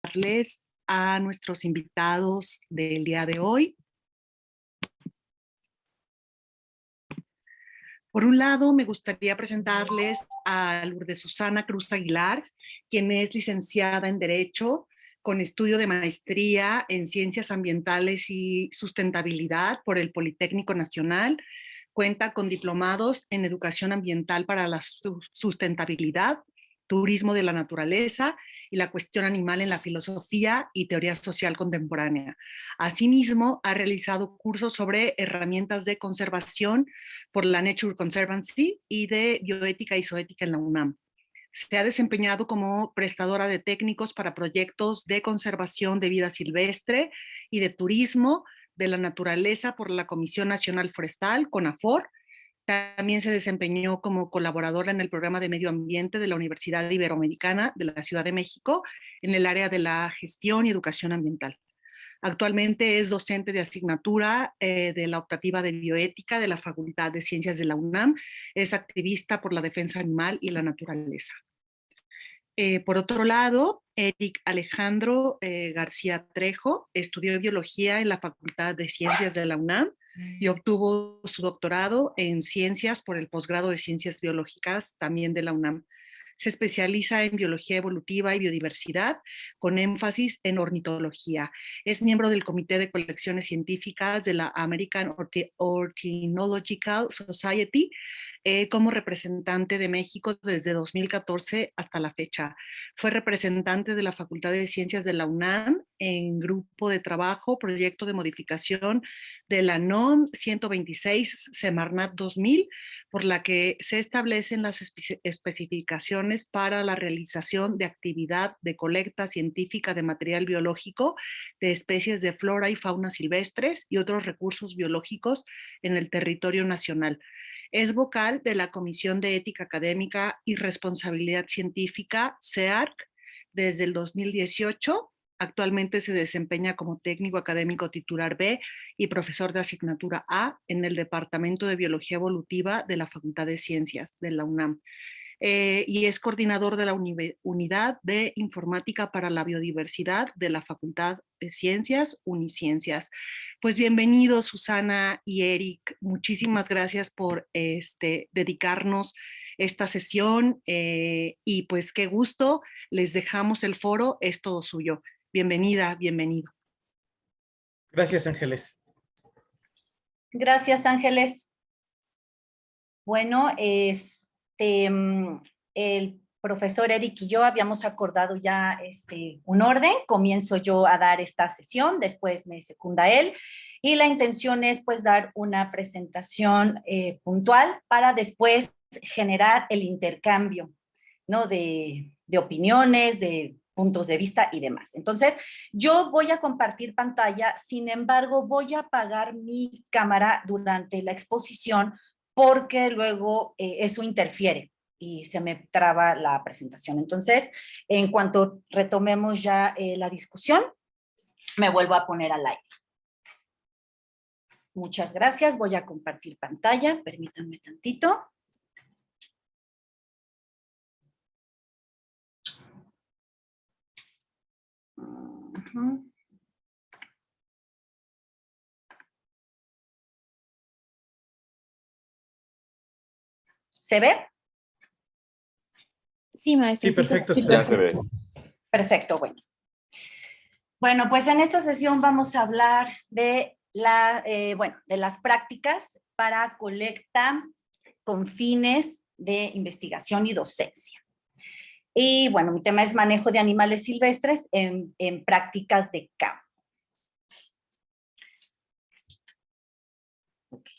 presentarles a nuestros invitados del día de hoy. Por un lado, me gustaría presentarles a Lourdes Susana Cruz Aguilar, quien es licenciada en Derecho con estudio de maestría en Ciencias Ambientales y Sustentabilidad por el Politécnico Nacional. Cuenta con diplomados en Educación Ambiental para la Sustentabilidad, Turismo de la Naturaleza y la Cuestión Animal en la Filosofía y Teoría Social Contemporánea. Asimismo, ha realizado cursos sobre herramientas de conservación por la Nature Conservancy y de bioética y zoética en la UNAM. Se ha desempeñado como prestadora de técnicos para proyectos de conservación de vida silvestre y de turismo de la naturaleza por la Comisión Nacional Forestal, CONAFOR. También se desempeñó como colaboradora en el programa de medio ambiente de la Universidad Iberoamericana de la Ciudad de México en el área de la gestión y educación ambiental. Actualmente es docente de asignatura de la optativa de bioética de la Facultad de Ciencias de la UNAM. Es activista por la defensa animal y la naturaleza. Por otro lado, Eric Alejandro García Trejo estudió biología en la Facultad de Ciencias de la UNAM y obtuvo su doctorado en ciencias por el posgrado de Ciencias Biológicas también de la UNAM. Se especializa en biología evolutiva y biodiversidad, con énfasis en ornitología. Es miembro del Comité de Colecciones Científicas de la American Ornithological Society, como representante de México desde 2014 hasta la fecha. Fue representante de la Facultad de Ciencias de la UNAM en grupo de trabajo, proyecto de modificación de la NOM 126 Semarnat 2000, por la que se establecen las especificaciones para la realización de actividad de colecta científica de material biológico de especies de flora y fauna silvestres y otros recursos biológicos en el territorio nacional. Es vocal de la Comisión de Ética Académica y Responsabilidad Científica, CEARC, desde el 2018. Actualmente se desempeña como técnico académico titular B y profesor de asignatura A en el Departamento de Biología Evolutiva de la Facultad de Ciencias de la UNAM. Y es coordinador de la Unidad de Informática para la Biodiversidad de la Facultad de Ciencias, Uniciencias. Pues bienvenidos, Susana y Eric. Muchísimas gracias por dedicarnos esta sesión y pues qué gusto. Les dejamos el foro, es todo suyo. Bienvenida, bienvenido. Gracias, Ángeles. Gracias, Ángeles. Bueno, el profesor Eric y yo habíamos acordado ya un orden. Comienzo yo a dar esta sesión, después me secunda él, y la intención es pues dar una presentación puntual para después generar el intercambio, ¿no? de opiniones, de puntos de vista y demás. Entonces, yo voy a compartir pantalla, sin embargo, voy a apagar mi cámara durante la exposición porque luego eso interfiere y se me traba la presentación. Entonces, en cuanto retomemos ya la discusión, me vuelvo a poner al aire. Muchas gracias. Voy a compartir pantalla. Permítanme tantito. ¿Se ve? Sí, maestra. Sí, perfecto. Sí, Ya se ve. Perfecto, bueno. Bueno, pues en esta sesión vamos a hablar de las prácticas para colecta con fines de investigación y docencia. Y bueno, mi tema es manejo de animales silvestres en prácticas de campo. Okay.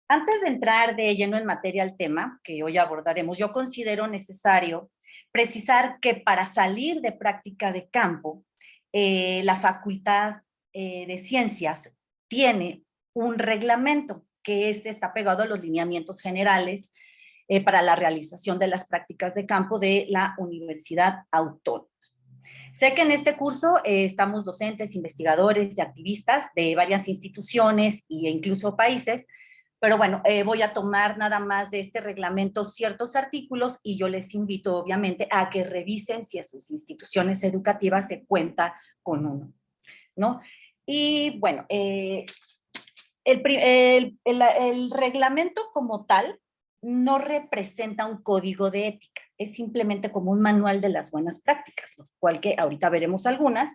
Antes de entrar de lleno en materia al tema que hoy abordaremos, yo considero necesario precisar que para salir de práctica de campo, la Facultad de Ciencias tiene un reglamento que está pegado a los lineamientos generales para la realización de las prácticas de campo de la Universidad Autónoma. Sé que en este curso estamos docentes, investigadores y activistas de varias instituciones e incluso países, Pero bueno, voy a tomar nada más de este reglamento ciertos artículos y yo les invito obviamente a que revisen si en sus instituciones educativas se cuenta con uno, ¿no? Y bueno, el reglamento como tal no representa un código de ética, es simplemente como un manual de las buenas prácticas, lo cual que ahorita veremos algunas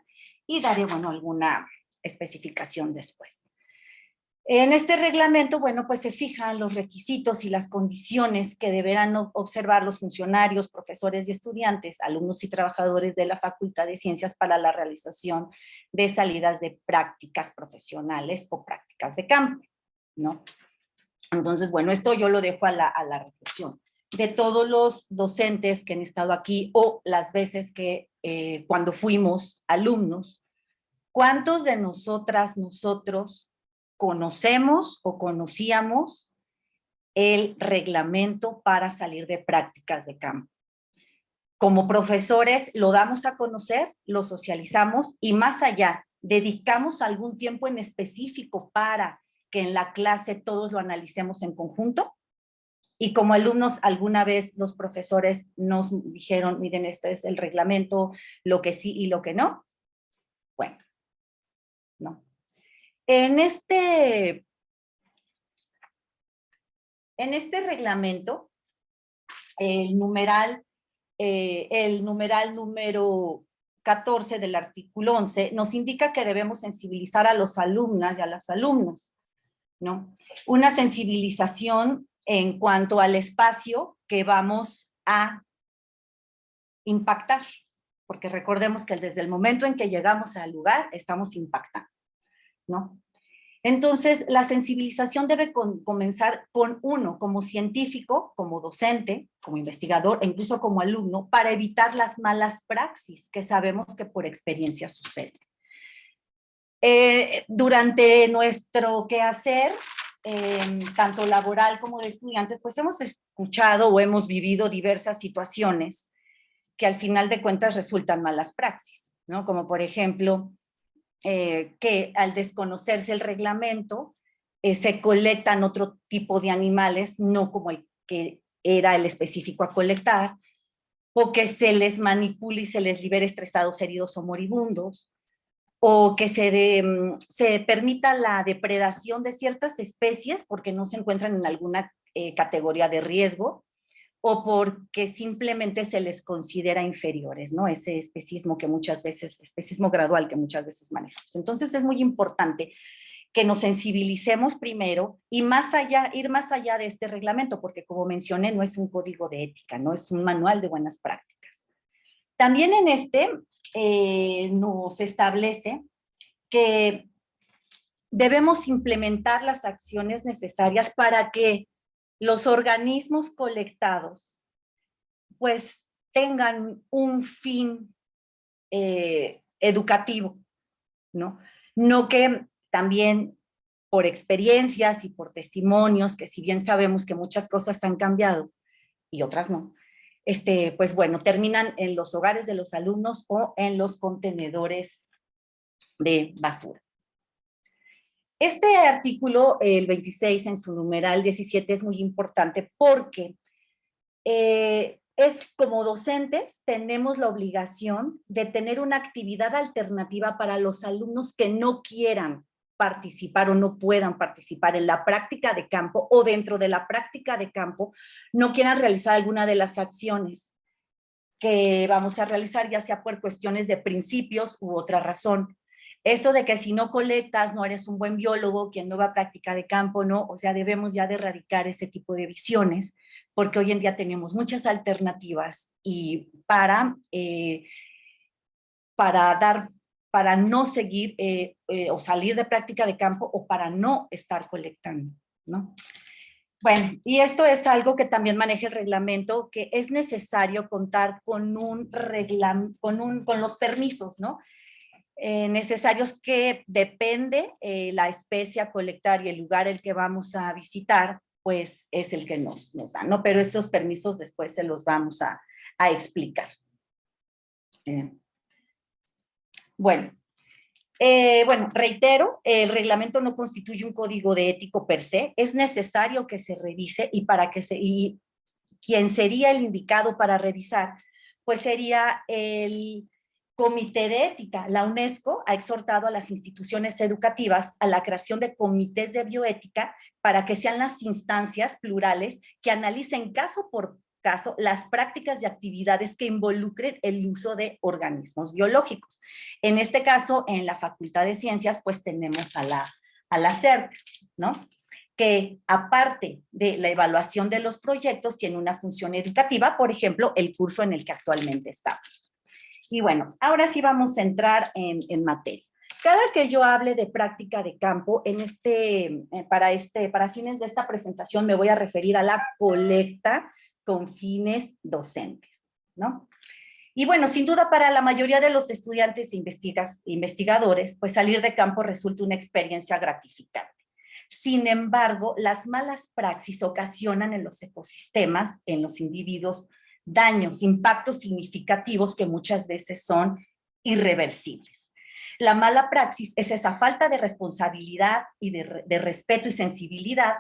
y daré, bueno, alguna especificación después. En este reglamento, bueno, pues se fijan los requisitos y las condiciones que deberán observar los funcionarios, profesores y estudiantes, alumnos y trabajadores de la Facultad de Ciencias para la realización de salidas de prácticas profesionales o prácticas de campo, ¿no? Entonces, bueno, esto yo lo dejo a la reflexión de todos los docentes que han estado aquí o las veces que cuando fuimos alumnos, ¿cuántos de nosotras, nosotros conocemos o conocíamos el reglamento para salir de prácticas de campo? Como profesores lo damos a conocer, lo socializamos y más allá, dedicamos algún tiempo en específico para que en la clase todos lo analicemos en conjunto. Y como alumnos, alguna vez los profesores nos dijeron, miren, este es el reglamento, lo que sí y lo que no. Bueno, no. En este reglamento, el numeral número 14 del artículo 11 nos indica que debemos sensibilizar a los alumnas y a las alumnas, ¿no? Una sensibilización en cuanto al espacio que vamos a impactar, porque recordemos que desde el momento en que llegamos al lugar estamos impactando, ¿no? Entonces, la sensibilización debe comenzar con uno, como científico, como docente, como investigador e incluso como alumno, para evitar las malas praxis que sabemos que por experiencia suceden. Durante nuestro quehacer, tanto laboral como de estudiantes, pues hemos escuchado o hemos vivido diversas situaciones que al final de cuentas resultan malas praxis, ¿no? Como por ejemplo, que al desconocerse el reglamento, se colectan otro tipo de animales, no como el que era el específico a colectar, o que se les manipule y se les libere estresados, heridos o moribundos, o que se permita la depredación de ciertas especies porque no se encuentran en alguna categoría de riesgo, o porque simplemente se les considera inferiores, ¿no? Ese especismo que muchas veces, especismo gradual que muchas veces manejamos. Entonces es muy importante que nos sensibilicemos primero y ir más allá de este reglamento, porque como mencioné, no es un código de ética, no es un manual de buenas prácticas. También en nos establece que debemos implementar las acciones necesarias para que los organismos colectados pues tengan un fin educativo, ¿no? No que también por experiencias y por testimonios, que si bien sabemos que muchas cosas han cambiado y otras no, pues bueno, terminan en los hogares de los alumnos o en los contenedores de basura. Este artículo, el 26 en su numeral 17, es muy importante porque como docentes tenemos la obligación de tener una actividad alternativa para los alumnos que no quieran participar o no puedan participar en la práctica de campo o dentro de la práctica de campo no quieran realizar alguna de las acciones que vamos a realizar, ya sea por cuestiones de principios u otra razón. Eso de que si no colectas no eres un buen biólogo, quien no va a práctica de campo, no, o sea, debemos ya de erradicar ese tipo de visiones, porque hoy en día tenemos muchas alternativas y para no seguir o salir de práctica de campo o para no estar colectando, ¿no? Bueno, y esto es algo que también maneja el reglamento, que es necesario contar con con los permisos, ¿no? Necesarios que depende la especie a colectar y el lugar el que vamos a visitar, pues es el que nos da, ¿no? Pero esos permisos después se los vamos a explicar. Bueno, Bueno, reitero, el reglamento no constituye un código de ético per se, es necesario que se revise y quien sería el indicado para revisar, pues sería el Comité de Ética. La UNESCO ha exhortado a las instituciones educativas a la creación de comités de bioética para que sean las instancias plurales que analicen caso por caso las prácticas y actividades que involucren el uso de organismos biológicos. En este caso, en la Facultad de Ciencias, pues tenemos a la CERC, ¿no? Que aparte de la evaluación de los proyectos, tiene una función educativa, por ejemplo, el curso en el que actualmente estamos. Y bueno, ahora sí vamos a entrar en materia. Cada que yo hable de práctica de campo, para fines de esta presentación me voy a referir a la colecta con fines docentes, ¿no? Y bueno, sin duda para la mayoría de los estudiantes e investigadores, pues salir de campo resulta una experiencia gratificante. Sin embargo, las malas praxis ocasionan en los ecosistemas, en los individuos, daños, impactos significativos que muchas veces son irreversibles. La mala praxis es esa falta de responsabilidad y de respeto y sensibilidad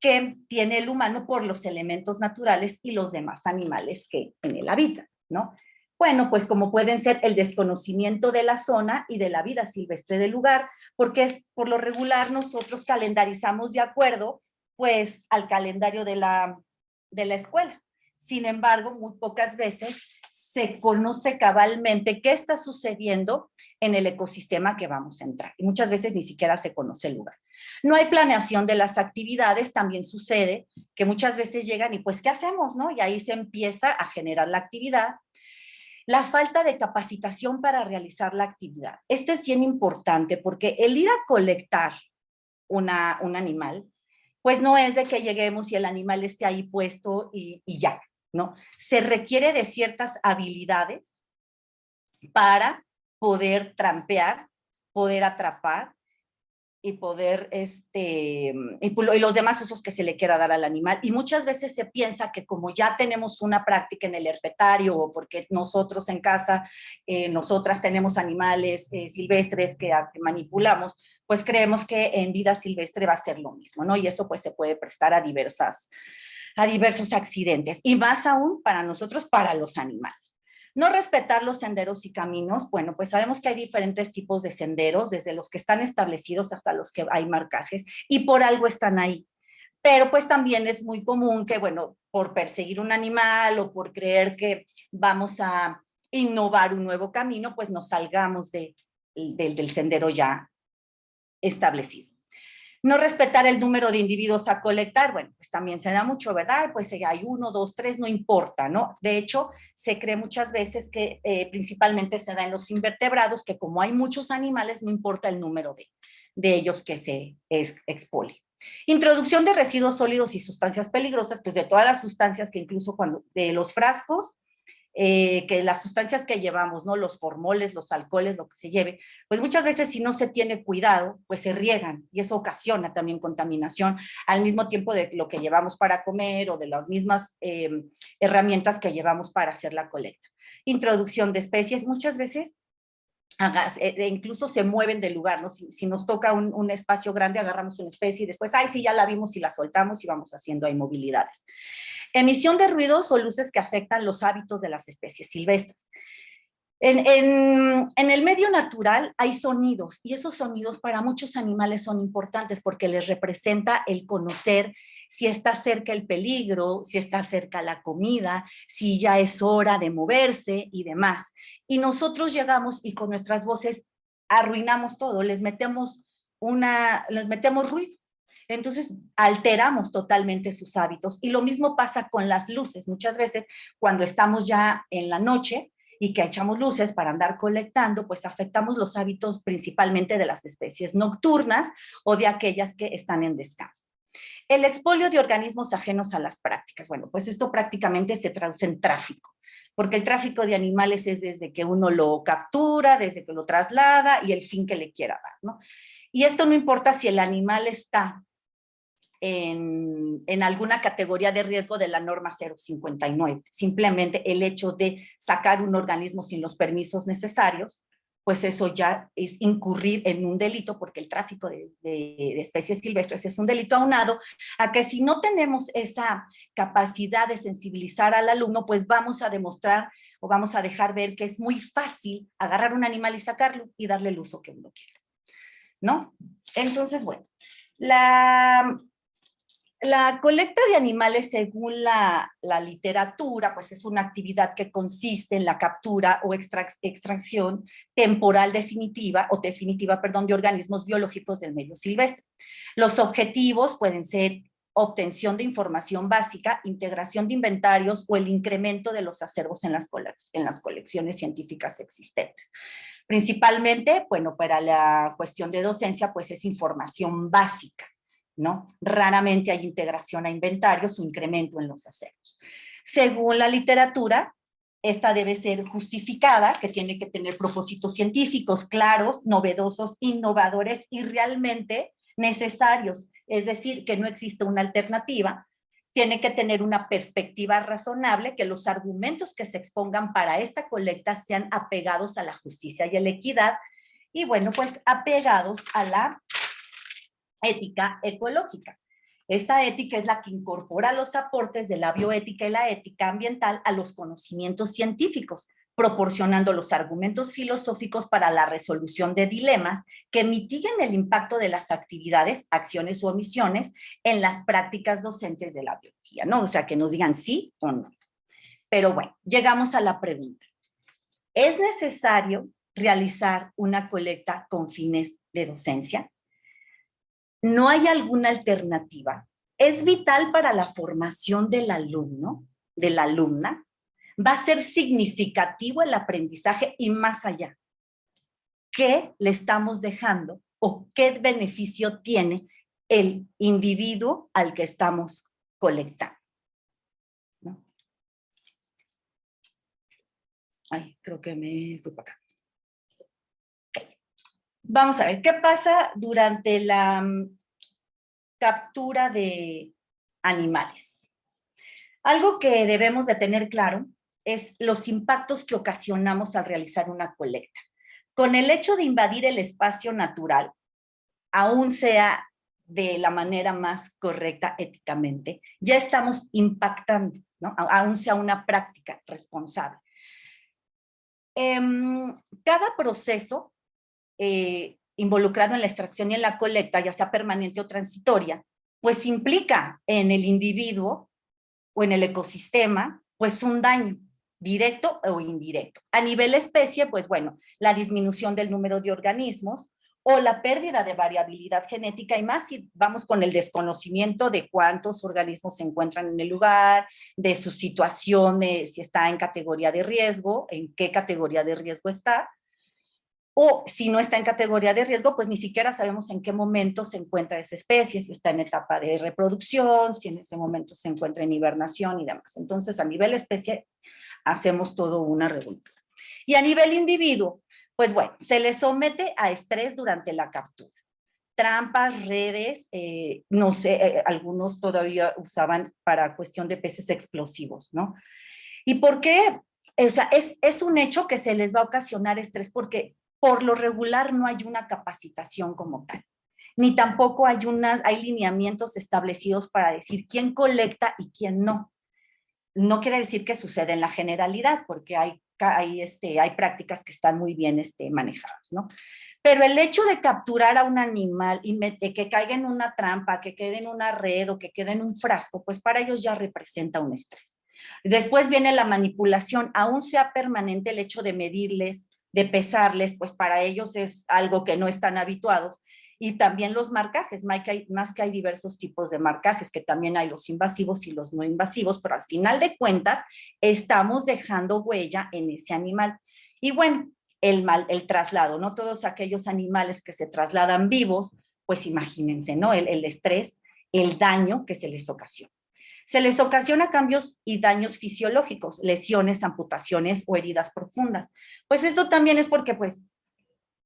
que tiene el humano por los elementos naturales y los demás animales que en él habitan, ¿no? Bueno, pues como pueden ser el desconocimiento de la zona y de la vida silvestre del lugar, porque por lo regular nosotros calendarizamos de acuerdo, pues, al calendario de la escuela. Sin embargo, muy pocas veces se conoce cabalmente qué está sucediendo en el ecosistema que vamos a entrar. Y muchas veces ni siquiera se conoce el lugar. No hay planeación de las actividades, también sucede que muchas veces llegan y pues, ¿qué hacemos, no? Y ahí se empieza a generar la actividad. La falta de capacitación para realizar la actividad. Esto es bien importante porque el ir a colectar un animal, pues no es de que lleguemos y el animal esté ahí puesto y ya, ¿no? Se requiere de ciertas habilidades para poder trampear, poder atrapar y poder, y los demás usos que se le quiera dar al animal. Y muchas veces se piensa que como ya tenemos una práctica en el herpetario o porque nosotros en casa, nosotras tenemos animales silvestres que manipulamos, pues creemos que en vida silvestre va a ser lo mismo, ¿no? Y eso pues se puede prestar a diversos accidentes. Y más aún para nosotros, para los animales. No respetar los senderos y caminos, bueno, pues sabemos que hay diferentes tipos de senderos, desde los que están establecidos hasta los que hay marcajes, y por algo están ahí. Pero pues también es muy común que, bueno, por perseguir un animal o por creer que vamos a innovar un nuevo camino, pues nos salgamos del sendero ya establecido. No respetar el número de individuos a colectar, bueno, pues también se da mucho, ¿verdad? Pues hay 1, 2, 3, no importa, ¿no? De hecho, se cree muchas veces que principalmente se da en los invertebrados, que como hay muchos animales, no importa el número de ellos que se expole. Introducción de residuos sólidos y sustancias peligrosas, pues de todas las sustancias que incluso de los frascos, que las sustancias que llevamos, ¿no? Los formoles, los alcoholes, lo que se lleve, pues muchas veces si no se tiene cuidado, pues se riegan y eso ocasiona también contaminación al mismo tiempo de lo que llevamos para comer o de las mismas herramientas que llevamos para hacer la colecta. Introducción de especies, muchas veces incluso se mueven del lugar, ¿no? Si nos toca un espacio grande, agarramos una especie y después, ay, sí, ya la vimos y la soltamos y vamos haciendo ahí movilidades. Emisión de ruidos o luces que afectan los hábitos de las especies silvestres. En el medio natural hay sonidos y esos sonidos para muchos animales son importantes porque les representa el conocer si está cerca el peligro, si está cerca la comida, si ya es hora de moverse y demás. Y nosotros llegamos y con nuestras voces arruinamos todo, les metemos ruido. Entonces alteramos totalmente sus hábitos y lo mismo pasa con las luces. Muchas veces cuando estamos ya en la noche y que echamos luces para andar colectando, pues afectamos los hábitos principalmente de las especies nocturnas o de aquellas que están en descanso. El expolio de organismos ajenos a las prácticas. Bueno, pues esto prácticamente se traduce en tráfico, porque el tráfico de animales es desde que uno lo captura, desde que lo traslada y el fin que le quiera dar, ¿no? Y esto no importa si el animal está en alguna categoría de riesgo de la norma 059. Simplemente el hecho de sacar un organismo sin los permisos necesarios, pues eso ya es incurrir en un delito, porque el tráfico de especies silvestres es un delito aunado a que si no tenemos esa capacidad de sensibilizar al alumno, pues vamos a demostrar o vamos a dejar ver que es muy fácil agarrar un animal y sacarlo y darle el uso que uno quiere, ¿no? Entonces, bueno, la colecta de animales, según la literatura, pues es una actividad que consiste en la captura o extracción temporal definitiva de organismos biológicos del medio silvestre. Los objetivos pueden ser obtención de información básica, integración de inventarios o el incremento de los acervos en las colecciones científicas existentes. Principalmente, bueno, para la cuestión de docencia, pues es información básica, ¿no? Raramente hay integración a inventarios o incremento en los acervos. Según la literatura, esta debe ser justificada, que tiene que tener propósitos científicos claros, novedosos, innovadores y realmente necesarios. Es decir, que no existe una alternativa. Tiene que tener una perspectiva razonable, que los argumentos que se expongan para esta colecta sean apegados a la justicia y a la equidad, y bueno, pues apegados a la ética ecológica. Esta ética es la que incorpora los aportes de la bioética y la ética ambiental a los conocimientos científicos, proporcionando los argumentos filosóficos para la resolución de dilemas que mitiguen el impacto de las actividades, acciones o omisiones en las prácticas docentes de la biología, ¿no? O sea, que nos digan sí o no. Pero bueno, llegamos a la pregunta. ¿Es necesario realizar una colecta con fines de docencia? ¿No hay alguna alternativa? ¿Es vital para la formación del alumno, de la alumna? ¿Va a ser significativo el aprendizaje y más allá? ¿Qué le estamos dejando o qué beneficio tiene el individuo al que estamos colectando? ¿No? Ay, creo que me fui para acá. Vamos a ver, ¿qué pasa durante la captura de animales? Algo que debemos de tener claro es los impactos que ocasionamos al realizar una colecta. Con el hecho de invadir el espacio natural, aún sea de la manera más correcta éticamente, ya estamos impactando, ¿no? Aún sea una práctica responsable. Cada proceso involucrado en la extracción y en la colecta, ya sea permanente o transitoria, pues implica en el individuo o en el ecosistema, pues un daño directo o indirecto. A nivel especie, pues bueno, la disminución del número de organismos o la pérdida de variabilidad genética, y más si vamos con el desconocimiento de cuántos organismos se encuentran en el lugar, de su situación, de si está en categoría de riesgo, en qué categoría de riesgo está, o si no está en categoría de riesgo, pues ni siquiera sabemos en qué momento se encuentra esa especie, si está en etapa de reproducción, si en ese momento se encuentra en hibernación y demás. Entonces, a nivel especie, hacemos todo una revoltura. Y a nivel individuo, pues bueno, se le somete a estrés durante la captura. Trampas, redes, no sé, algunos todavía usaban para cuestión de peces explosivos, ¿no? ¿Y por qué? O sea, es un hecho que se les va a ocasionar estrés porque por lo regular no hay una capacitación como tal, ni tampoco hay lineamientos establecidos para decir quién colecta y quién no. No quiere decir que sucede en la generalidad, porque hay prácticas que están muy bien manejadas, ¿no? Pero el hecho de capturar a un animal y que caiga en una trampa, que quede en una red o que quede en un frasco, pues para ellos ya representa un estrés. Después viene la manipulación, aún sea permanente el hecho de medirles, de pesarles, pues para ellos es algo que no están habituados. Y también los marcajes, más que hay diversos tipos de marcajes, que también hay los invasivos y los no invasivos, pero al final de cuentas estamos dejando huella en ese animal. Y bueno, el traslado, ¿no? Todos aquellos animales que se trasladan vivos, pues imagínense, ¿no? El estrés, el daño que se les ocasiona. Se les ocasiona cambios y daños fisiológicos, lesiones, amputaciones o heridas profundas. Pues esto también es porque, pues,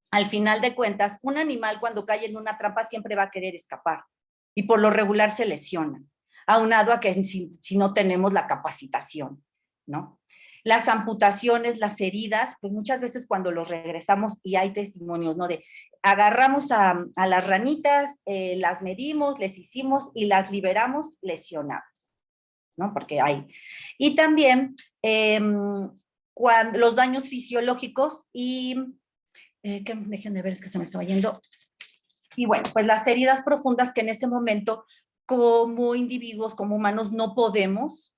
al final de cuentas, un animal cuando cae en una trampa siempre va a querer escapar y por lo regular se lesiona, aunado a que si no tenemos la capacitación, ¿no? Las amputaciones, las heridas, pues muchas veces cuando los regresamos, y hay testimonios, ¿no? De agarramos a las ranitas, las medimos, les hicimos y las liberamos lesionadas, ¿no? Porque hay. Y también los daños fisiológicos y, déjenme ver, es que se me estaba yendo. Y bueno, pues las heridas profundas que en ese momento, como individuos, como humanos, no podemos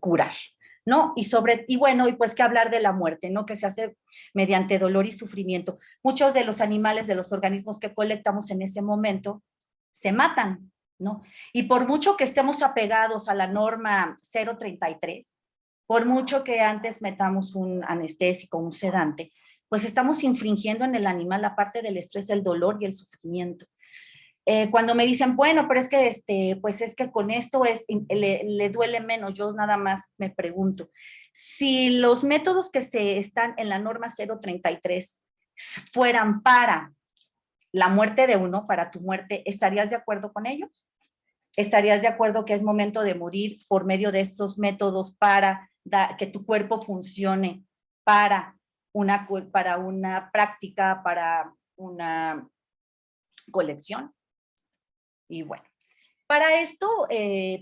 curar, ¿no? Y bueno, y pues que hablar de la muerte, ¿no? Que se hace mediante dolor y sufrimiento. Muchos de los animales, de los organismos que colectamos en ese momento, se matan, ¿no? Y por mucho que estemos apegados a la norma 033, por mucho que antes metamos un anestésico, un sedante, pues estamos infringiendo en el animal la parte del estrés, el dolor y el sufrimiento. Cuando me dicen, bueno, pero es que, pues es que con esto le duele menos, yo nada más me pregunto, si los métodos que están en la norma 033 fueran para la muerte de uno, para tu muerte, ¿estarías de acuerdo con ellos? ¿Estarías de acuerdo que es momento de morir por medio de estos métodos para que tu cuerpo funcione para una práctica, para una colección? Y bueno, para esto,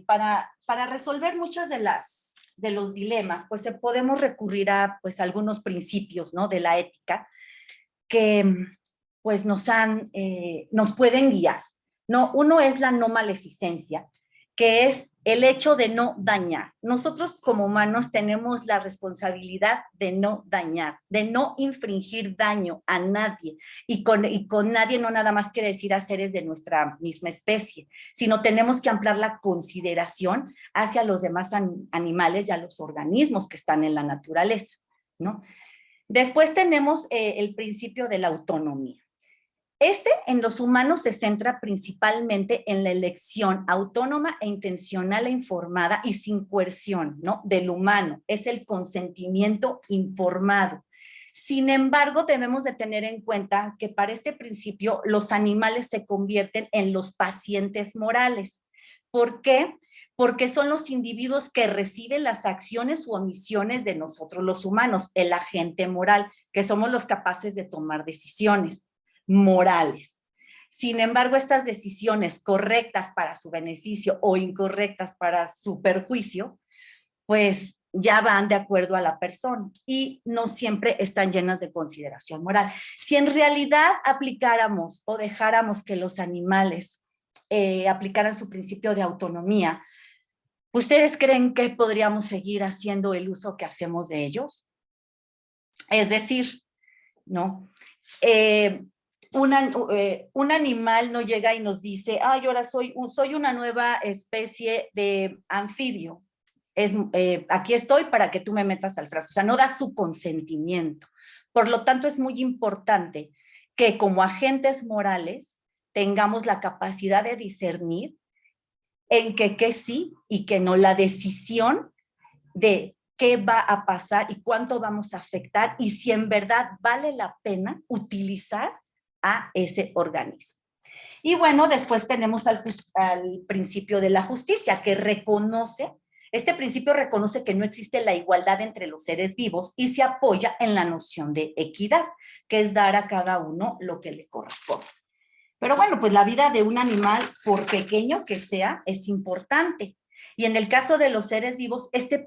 para resolver muchos de los dilemas, pues podemos recurrir a pues, algunos principios, ¿no? De la ética que pues nos pueden guiar, ¿no? Uno es la no maleficencia, que es el hecho de no dañar. Nosotros como humanos tenemos la responsabilidad de no dañar, de no infringir daño a nadie. Y con nadie no nada más quiere decir a seres de nuestra misma especie, sino tenemos que ampliar la consideración hacia los demás animales y a los organismos que están en la naturaleza, ¿no? Después tenemos el principio de la autonomía. En los humanos se centra principalmente en la elección autónoma e intencional e informada y sin coerción, ¿no? Del humano. Es el consentimiento informado. Sin embargo, debemos de tener en cuenta que para este principio los animales se convierten en los pacientes morales. ¿Por qué? Porque son los individuos que reciben las acciones u omisiones de nosotros los humanos, el agente moral, que somos los capaces de tomar decisiones morales. Sin embargo, estas decisiones correctas para su beneficio o incorrectas para su perjuicio, pues ya van de acuerdo a la persona y no siempre están llenas de consideración moral. Si en realidad aplicáramos o dejáramos que los animales aplicaran su principio de autonomía, ¿ustedes creen que podríamos seguir haciendo el uso que hacemos de ellos? Es decir, ¿no? Un animal no llega y nos dice, ay, ahora soy una nueva especie de anfibio. Aquí estoy para que tú me metas al frasco. O sea, no da su consentimiento. Por lo tanto, es muy importante que como agentes morales tengamos la capacidad de discernir en qué sí y que no, la decisión de qué va a pasar y cuánto vamos a afectar y si en verdad vale la pena utilizar a ese organismo. Y bueno, después tenemos al principio de la justicia, que este principio reconoce que no existe la igualdad entre los seres vivos y se apoya en la noción de equidad, que es dar a cada uno lo que le corresponde. Pero bueno, pues la vida de un animal, por pequeño que sea, es importante. Y en el caso de los seres vivos, este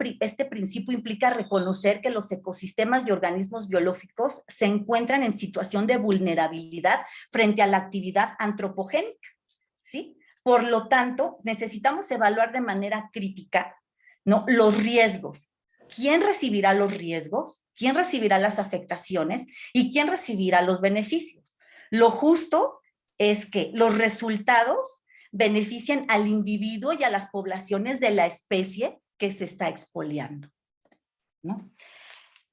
principio implica reconocer que los ecosistemas y organismos biológicos se encuentran en situación de vulnerabilidad frente a la actividad antropogénica, ¿sí? Por lo tanto, necesitamos evaluar de manera crítica, ¿no? Los riesgos. ¿Quién recibirá los riesgos? ¿Quién recibirá las afectaciones? ¿Y quién recibirá los beneficios? Lo justo es que los resultados beneficien al individuo y a las poblaciones de la especie que se está expoliando, ¿no?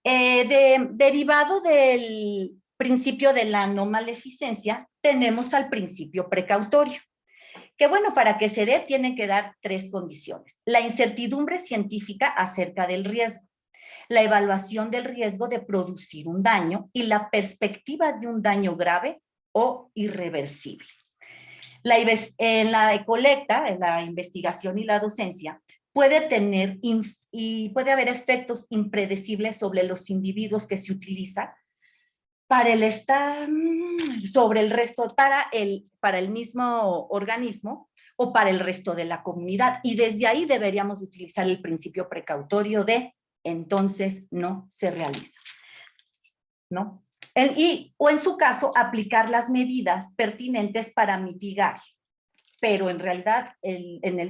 Derivado del principio de la no maleficencia, tenemos al principio precautorio, que bueno, para que se dé tienen que dar 3 condiciones. La incertidumbre científica acerca del riesgo, la evaluación del riesgo de producir un daño y la perspectiva de un daño grave o irreversible. En la colecta, en la investigación y la docencia, puede tener y puede haber efectos impredecibles sobre los individuos que se utilizan para el sobre el resto, para el mismo organismo o para el resto de la comunidad. Y desde ahí deberíamos utilizar el principio precautorio de entonces no se realiza, ¿no? O en su caso, aplicar las medidas pertinentes para mitigar. Pero en realidad,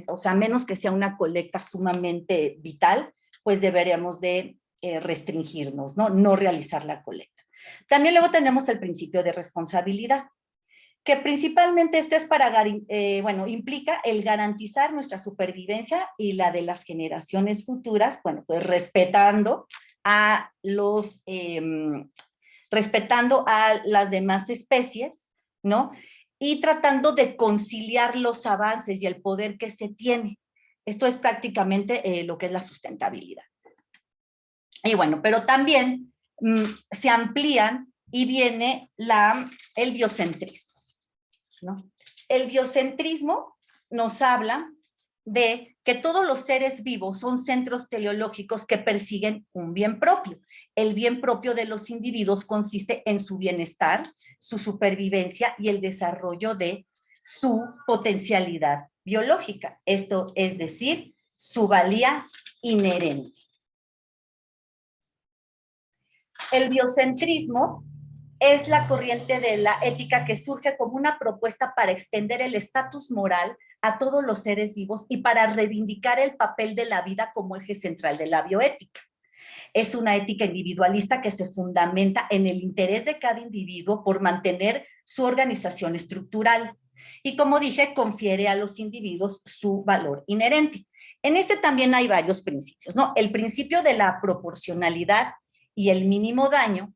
o sea, menos que sea una colecta sumamente vital, pues deberíamos de restringirnos, ¿no? No realizar la colecta. También luego tenemos el principio de responsabilidad, que principalmente es para, implica el garantizar nuestra supervivencia y la de las generaciones futuras, bueno, pues respetando a las demás especies, ¿no? Y tratando de conciliar los avances y el poder que se tiene. Esto es prácticamente lo que es la sustentabilidad. Y bueno, pero también se amplían y viene el biocentrismo, ¿no? El biocentrismo nos habla de que todos los seres vivos son centros teleológicos que persiguen un bien propio. El bien propio de los individuos consiste en su bienestar, su supervivencia y el desarrollo de su potencialidad biológica. Esto es decir, su valía inherente. El biocentrismo es la corriente de la ética que surge como una propuesta para extender el estatus moral a todos los seres vivos y para reivindicar el papel de la vida como eje central de la bioética. Es una ética individualista que se fundamenta en el interés de cada individuo por mantener su organización estructural y, como dije, confiere a los individuos su valor inherente. En este también hay varios principios, ¿no? El principio de la proporcionalidad y el mínimo daño,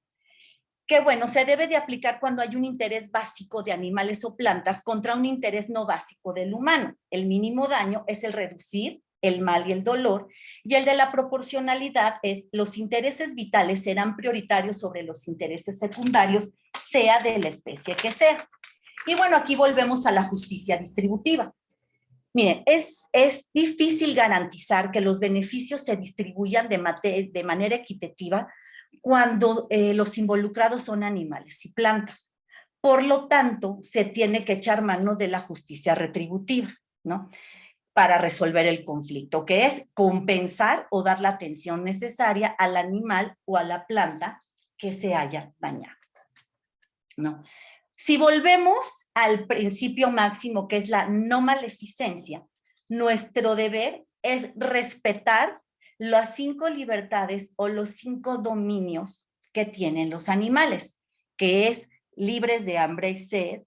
que bueno, se debe de aplicar cuando hay un interés básico de animales o plantas contra un interés no básico del humano. El mínimo daño es el reducir el mal y el dolor, y el de la proporcionalidad es los intereses vitales serán prioritarios sobre los intereses secundarios, sea de la especie que sea. Y bueno, aquí volvemos a la justicia distributiva. Miren, es difícil garantizar que los beneficios se distribuyan de manera equitativa cuando los involucrados son animales y plantas. Por lo tanto, se tiene que echar mano de la justicia retributiva, ¿no? Para resolver el conflicto, que es compensar o dar la atención necesaria al animal o a la planta que se haya dañado, ¿no? Si volvemos al principio máximo, que es la no maleficencia, nuestro deber es respetar las 5 libertades o los 5 dominios que tienen los animales, que es libres de hambre y sed,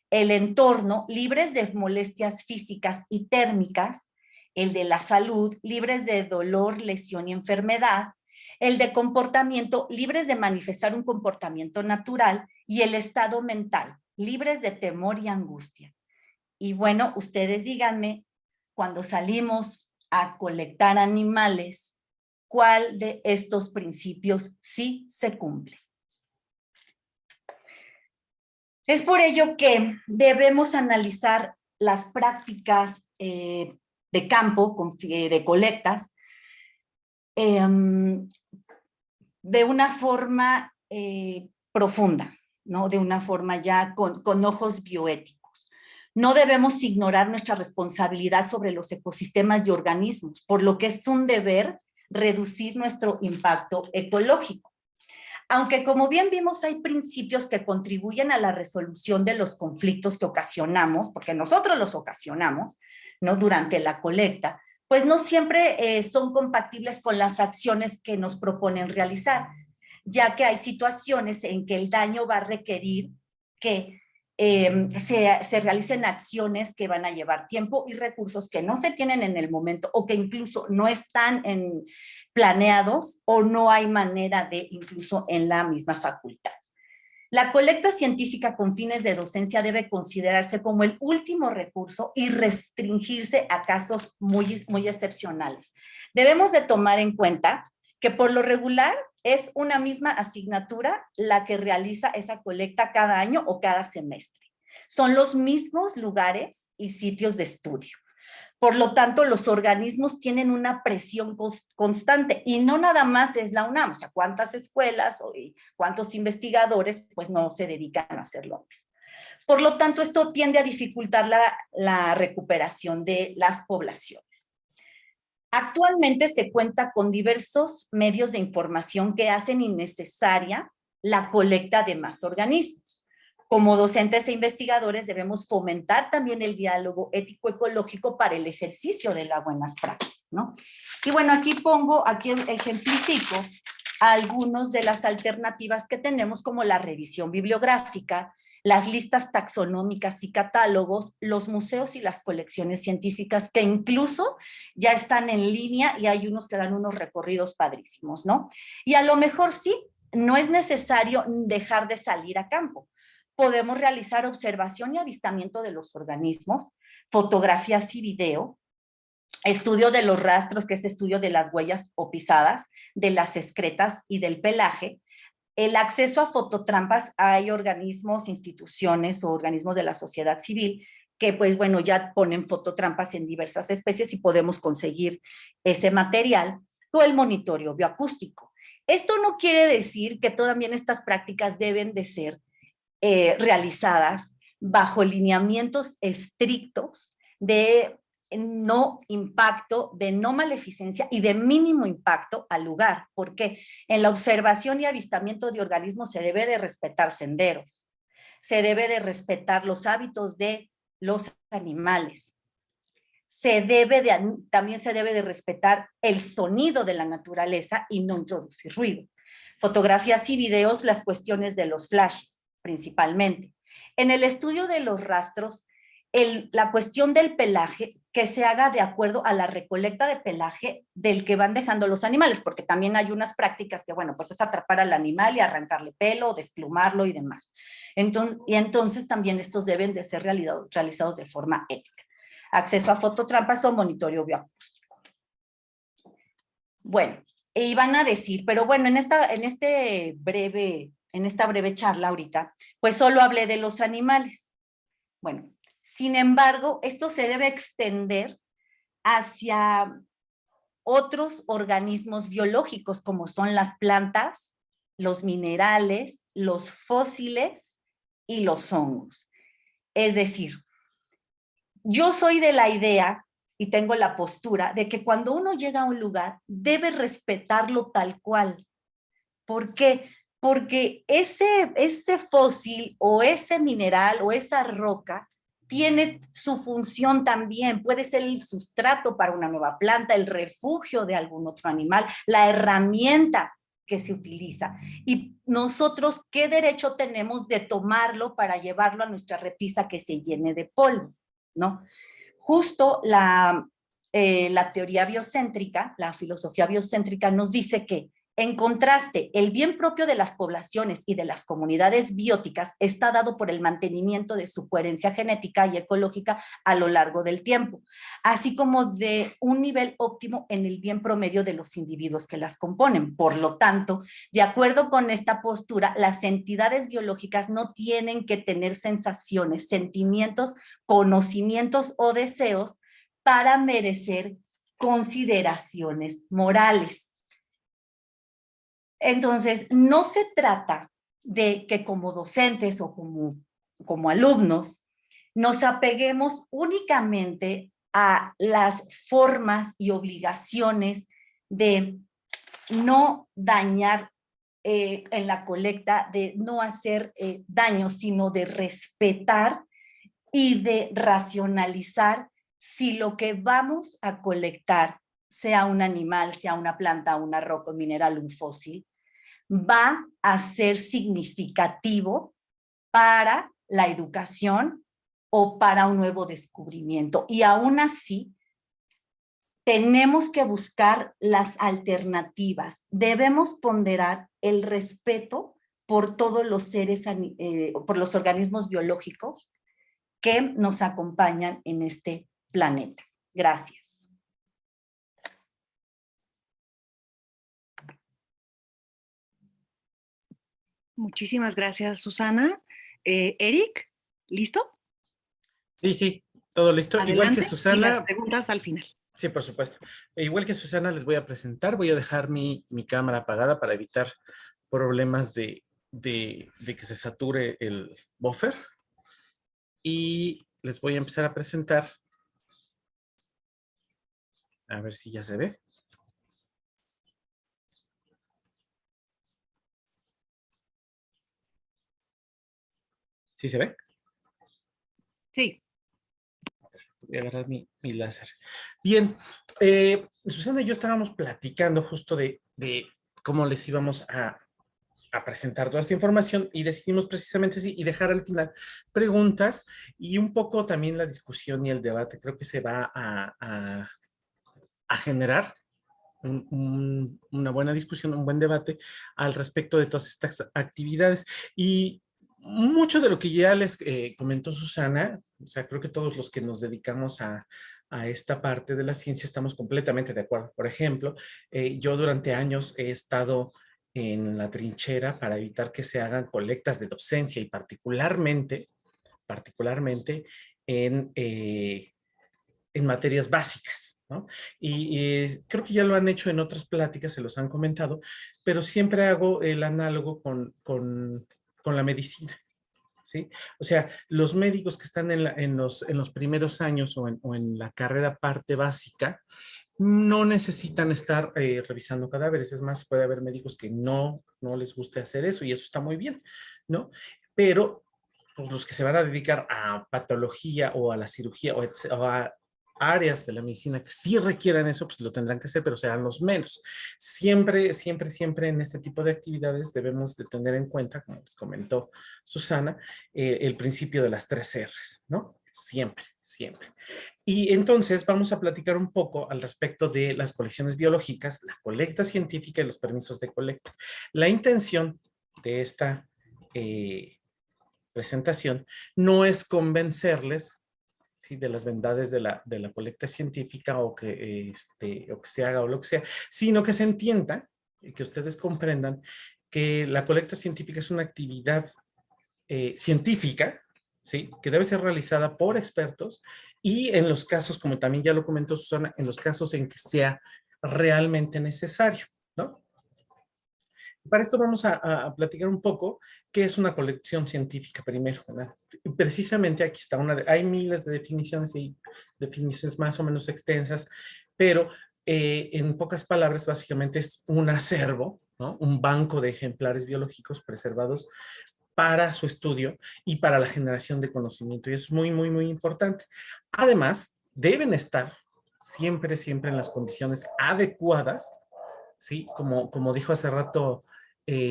el entorno, libres de molestias físicas y térmicas, el de la salud, libres de dolor, lesión y enfermedad, el de comportamiento, libres de manifestar un comportamiento natural, y el estado mental, libres de temor y angustia. Y bueno, ustedes díganme, cuando salimos a colectar animales, ¿cuál de estos principios sí se cumple? Es por ello que debemos analizar las prácticas de campo, de colectas, de una forma profunda, ¿no? De una forma ya con ojos bioéticos. No debemos ignorar nuestra responsabilidad sobre los ecosistemas y organismos, por lo que es un deber reducir nuestro impacto ecológico. Aunque, como bien vimos, hay principios que contribuyen a la resolución de los conflictos que ocasionamos, porque nosotros los ocasionamos, ¿no? Durante la colecta, pues no siempre son compatibles con las acciones que nos proponen realizar, ya que hay situaciones en que el daño va a requerir que se realicen acciones que van a llevar tiempo y recursos que no se tienen en el momento o que incluso no están planeados o no hay manera de incluso en la misma facultad. La colecta científica con fines de docencia debe considerarse como el último recurso y restringirse a casos muy, muy excepcionales. Debemos de tomar en cuenta que por lo regular es una misma asignatura la que realiza esa colecta cada año o cada semestre. Son los mismos lugares y sitios de estudio. Por lo tanto, los organismos tienen una presión constante y no nada más es la UNAM, o sea, cuántas escuelas y cuántos investigadores pues no se dedican a hacer lo mismo. Por lo tanto, esto tiende a dificultar la recuperación de las poblaciones. Actualmente se cuenta con diversos medios de información que hacen innecesaria la colecta de más organismos. Como docentes e investigadores debemos fomentar también el diálogo ético-ecológico para el ejercicio de las buenas prácticas, ¿no? Y bueno, aquí ejemplifico algunas de las alternativas que tenemos, como la revisión bibliográfica, las listas taxonómicas y catálogos, los museos y las colecciones científicas, que incluso ya están en línea y hay unos que dan unos recorridos padrísimos, ¿no? Y a lo mejor sí, no es necesario dejar de salir a campo. Podemos realizar observación y avistamiento de los organismos, fotografías y video, estudio de los rastros, que es estudio de las huellas o pisadas, de las excretas y del pelaje. El acceso a fototrampas, hay organismos, instituciones o organismos de la sociedad civil que pues bueno, ya ponen fototrampas en diversas especies y podemos conseguir ese material, o el monitoreo bioacústico. Esto no quiere decir que también estas prácticas deben de ser realizadas bajo lineamientos estrictos de no impacto, de no maleficencia y de mínimo impacto al lugar, porque en la observación y avistamiento de organismos se debe de respetar senderos, se debe de respetar los hábitos de los animales, también se debe de respetar el sonido de la naturaleza y no introducir ruido. Fotografías y videos, las cuestiones de los flashes, principalmente. En el estudio de los rastros, la cuestión del pelaje, que se haga de acuerdo a la recolecta de pelaje del que van dejando los animales, porque también hay unas prácticas que, bueno, pues es atrapar al animal y arrancarle pelo, desplumarlo y demás. Entonces también estos deben de ser realizados de forma ética. Acceso a fototrampas o monitoreo bioacústico. Bueno, y van a decir, pero bueno, en esta breve charla ahorita, pues solo hablé de los animales. Bueno, sin embargo, esto se debe extender hacia otros organismos biológicos, como son las plantas, los minerales, los fósiles y los hongos. Es decir, yo soy de la idea y tengo la postura de que cuando uno llega a un lugar, debe respetarlo tal cual. ¿Por qué? Porque ese fósil o ese mineral o esa roca tiene su función también. Puede ser el sustrato para una nueva planta, el refugio de algún otro animal, la herramienta que se utiliza. Y nosotros, ¿qué derecho tenemos de tomarlo para llevarlo a nuestra repisa que se llene de polvo? ¿No? Justo la teoría biocéntrica, la filosofía biocéntrica nos dice que, en contraste, el bien propio de las poblaciones y de las comunidades bióticas está dado por el mantenimiento de su coherencia genética y ecológica a lo largo del tiempo, así como de un nivel óptimo en el bien promedio de los individuos que las componen. Por lo tanto, de acuerdo con esta postura, las entidades biológicas no tienen que tener sensaciones, sentimientos, conocimientos o deseos para merecer consideraciones morales. Entonces, no se trata de que como docentes o como alumnos nos apeguemos únicamente a las formas y obligaciones de no dañar en la colecta, de no hacer daño, sino de respetar y de racionalizar si lo que vamos a colectar, sea un animal, sea una planta, una roca, un mineral, un fósil, va a ser significativo para la educación o para un nuevo descubrimiento. Y aún así, tenemos que buscar las alternativas. Debemos ponderar el respeto por todos los seres, por los organismos biológicos que nos acompañan en este planeta. Gracias. Muchísimas gracias, Susana. Eric, ¿listo? Sí, Todo listo. Igual que Adelante, y Susana. las preguntas al final. Sí, por supuesto. Igual que Susana, les voy a presentar. Voy a dejar mi cámara apagada para evitar problemas de que se sature el buffer. Y les voy a empezar a presentar. A ver si ya se ve. ¿Sí se ve? Sí. Voy a agarrar mi láser. Bien, Susana y yo estábamos platicando justo de cómo les íbamos a presentar toda esta información y decidimos precisamente sí y dejar al final preguntas y un poco también la discusión y el debate. Creo que se va a generar una buena discusión, un buen debate al respecto de todas estas actividades. Y mucho de lo que ya les comentó Susana, o sea, creo que todos los que nos dedicamos a esta parte de la ciencia estamos completamente de acuerdo. Por ejemplo, yo durante años he estado en la trinchera para evitar que se hagan colectas de docencia y particularmente en materias básicas, ¿no? Y creo que ya lo han hecho en otras pláticas, se los han comentado, pero siempre hago el análogo con la medicina, ¿sí? O sea, los médicos que están en los primeros años o en la carrera parte básica, no necesitan estar revisando cadáveres. Es más, puede haber médicos que no les guste hacer eso y eso está muy bien, ¿no? Pero pues, los que se van a dedicar a patología o a la cirugía o a áreas de la medicina que sí requieran eso, pues lo tendrán que hacer, pero serán los menos. Siempre, siempre, siempre en este tipo de actividades debemos de tener en cuenta, como les comentó Susana, el principio de las 3 R's, ¿no? Siempre, siempre. Y entonces vamos a platicar un poco al respecto de las colecciones biológicas, la colecta científica y los permisos de colecta. La intención de esta presentación no es convencerles, ¿sí?, de las bondades de la colecta científica o que se haga o lo que sea, sino que se entienda y que ustedes comprendan que la colecta científica es una actividad científica, ¿sí?, que debe ser realizada por expertos y en los casos, como también ya lo comentó Susana, en los casos en que sea realmente necesario, ¿no? Para esto vamos a platicar un poco qué es una colección científica primero, ¿verdad? Precisamente aquí está hay miles de definiciones y definiciones más o menos extensas, pero en pocas palabras básicamente es un acervo, ¿no? Un banco de ejemplares biológicos preservados para su estudio y para la generación de conocimiento. Y es muy, muy, muy importante. Además, deben estar siempre, siempre en las condiciones adecuadas, ¿sí? Como dijo hace rato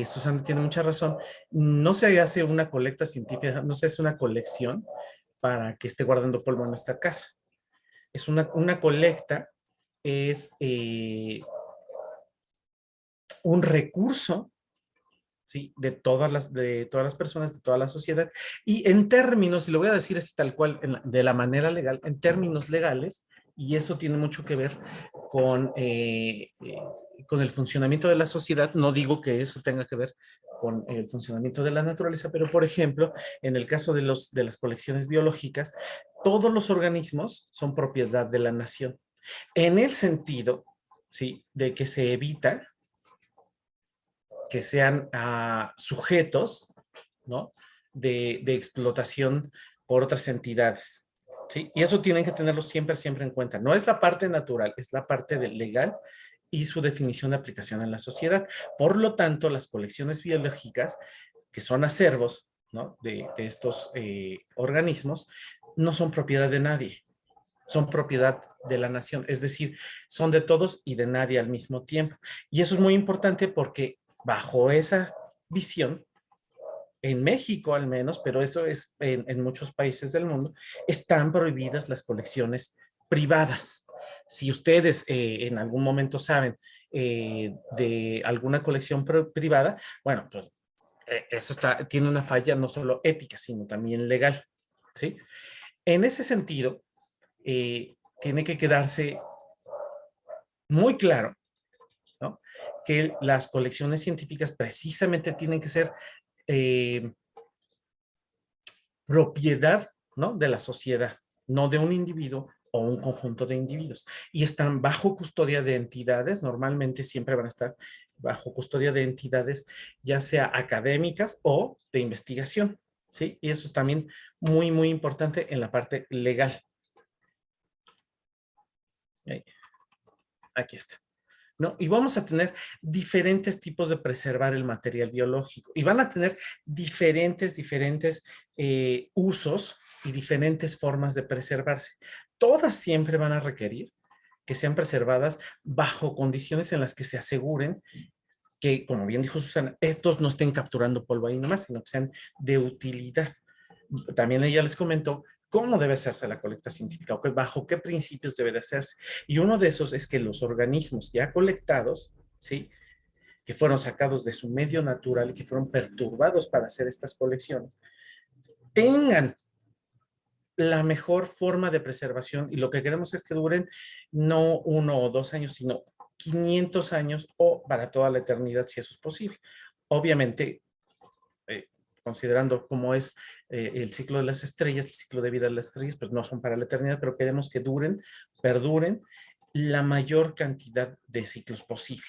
Susana, tiene mucha razón. No se hace una colecta científica, no se hace una colección para que esté guardando polvo en nuestra casa. Es una colecta, es un recurso, ¿sí?, de todas las personas, de toda la sociedad. Y en términos, y lo voy a decir así tal cual, de la manera legal, en términos legales, y eso tiene mucho que ver con el funcionamiento de la sociedad. No digo que eso tenga que ver con el funcionamiento de la naturaleza, pero por ejemplo, en el caso de las colecciones biológicas, todos los organismos son propiedad de la nación, en el sentido, ¿sí?, de que se evita que sean sujetos, ¿no?, de explotación por otras entidades, ¿sí? Y eso tienen que tenerlo siempre, siempre en cuenta. No es la parte natural, es la parte legal y su definición de aplicación en la sociedad. Por lo tanto, las colecciones biológicas, que son acervos, ¿no?, de estos organismos, no son propiedad de nadie, son propiedad de la nación, es decir, son de todos y de nadie al mismo tiempo. Y eso es muy importante porque bajo esa visión, en México al menos, pero eso es en muchos países del mundo, están prohibidas las colecciones privadas. Si ustedes en algún momento saben de alguna colección privada, bueno, pues eso tiene una falla no solo ética, sino también legal, ¿sí? En ese sentido, tiene que quedarse muy claro, ¿no?, que las colecciones científicas precisamente tienen que ser propiedad, ¿no?, de la sociedad, no de un individuo o un conjunto de individuos. Y están bajo custodia de entidades, normalmente siempre van a estar bajo custodia de entidades, ya sea académicas o de investigación, ¿sí? Y eso es también muy, muy importante en la parte legal. Aquí está. ¿No? Y vamos a tener diferentes tipos de preservar el material biológico y van a tener diferentes usos y diferentes formas de preservarse. Todas siempre van a requerir que sean preservadas bajo condiciones en las que se aseguren que, como bien dijo Susana, estos no estén capturando polvo ahí nomás, sino que sean de utilidad. También ella les comentó cómo debe hacerse la colecta científica, o bajo qué principios debe de hacerse. Y uno de esos es que los organismos ya colectados, ¿sí?, que fueron sacados de su medio natural y que fueron perturbados para hacer estas colecciones, tengan la mejor forma de preservación, y lo que queremos es que duren no 1 o 2 años, sino 500 años o para toda la eternidad, si eso es posible. Obviamente, considerando cómo es el ciclo de las estrellas, el ciclo de vida de las estrellas, pues no son para la eternidad, pero queremos que duren, perduren la mayor cantidad de ciclos posible.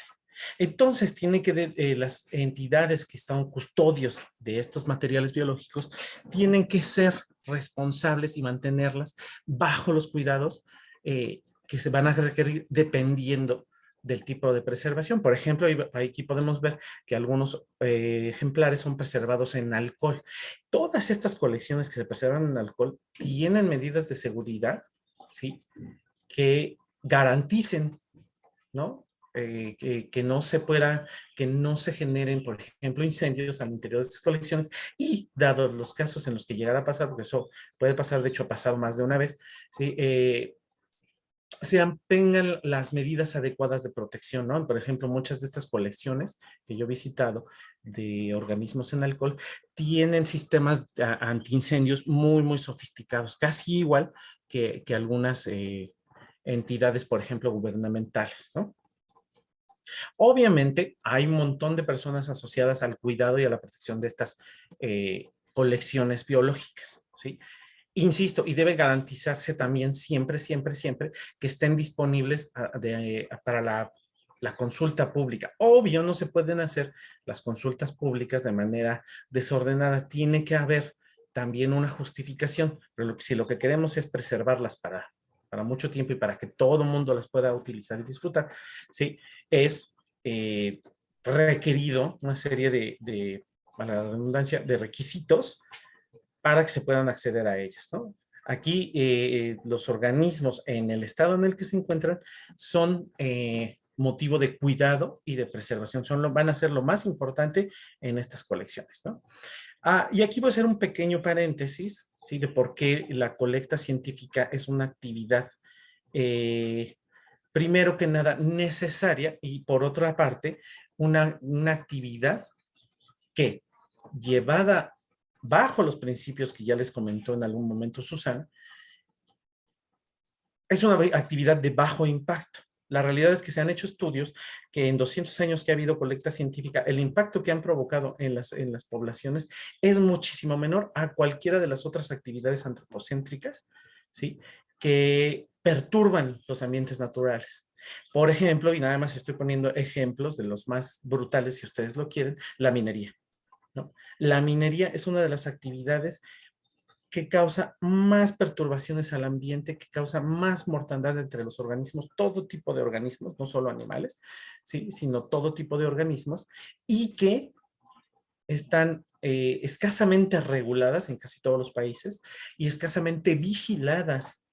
Entonces, tiene que las entidades que son custodios de estos materiales biológicos tienen que ser responsables y mantenerlas bajo los cuidados que se van a requerir dependiendo del tipo de preservación. Por ejemplo, aquí podemos ver que algunos ejemplares son preservados en alcohol. Todas estas colecciones que se preservan en alcohol tienen medidas de seguridad, ¿sí?, que garanticen, ¿no?, que no se pueda, que no se generen, por ejemplo, incendios al interior de estas colecciones, y dados los casos en los que llegara a pasar, porque eso puede pasar, de hecho ha pasado más de una vez, ¿sí?, tengan las medidas adecuadas de protección, ¿no? Por ejemplo, muchas de estas colecciones que yo he visitado de organismos en alcohol tienen sistemas antiincendios muy, muy sofisticados, casi igual que algunas entidades, por ejemplo, gubernamentales, ¿no? Obviamente, hay un montón de personas asociadas al cuidado y a la protección de estas colecciones biológicas, ¿sí? Insisto, y debe garantizarse también siempre, siempre, siempre que estén disponibles para la consulta pública. Obvio, no se pueden hacer las consultas públicas de manera desordenada. Tiene que haber también una justificación, pero si lo que queremos es preservarlas para mucho tiempo y para que todo el mundo las pueda utilizar y disfrutar, ¿sí?, es requerido una serie para la redundancia, de requisitos para que se puedan acceder a ellas, ¿no? Aquí los organismos en el estado en el que se encuentran son motivo de cuidado y de preservación, van a ser lo más importante en estas colecciones, ¿no? Y aquí voy a hacer un pequeño paréntesis, ¿sí?, de por qué la colecta científica es una actividad, primero que nada, necesaria, y por otra parte, una actividad que, llevada bajo los principios que ya les comentó en algún momento Susana, es una actividad de bajo impacto. La realidad es que se han hecho estudios que en 200 años que ha habido colecta científica, el impacto que han provocado en las poblaciones es muchísimo menor a cualquiera de las otras actividades antropocéntricas, ¿sí?, que perturban los ambientes naturales. Por ejemplo, y nada más estoy poniendo ejemplos de los más brutales, si ustedes lo quieren, la minería, ¿no? La minería es una de las actividades que causa más perturbaciones al ambiente, que causa más mortandad entre los organismos, todo tipo de organismos, no solo animales, ¿sí?, sino todo tipo de organismos, y que están escasamente reguladas en casi todos los países y escasamente vigiladas,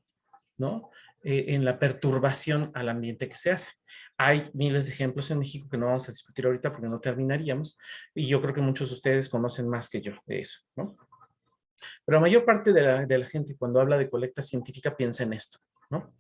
¿no?, en la perturbación al ambiente que se hace. Hay miles de ejemplos en México que no vamos a discutir ahorita porque no terminaríamos, y yo creo que muchos de ustedes conocen más que yo de eso, ¿no? Pero la mayor parte de la gente, cuando habla de colecta científica, piensa en esto, ¿no?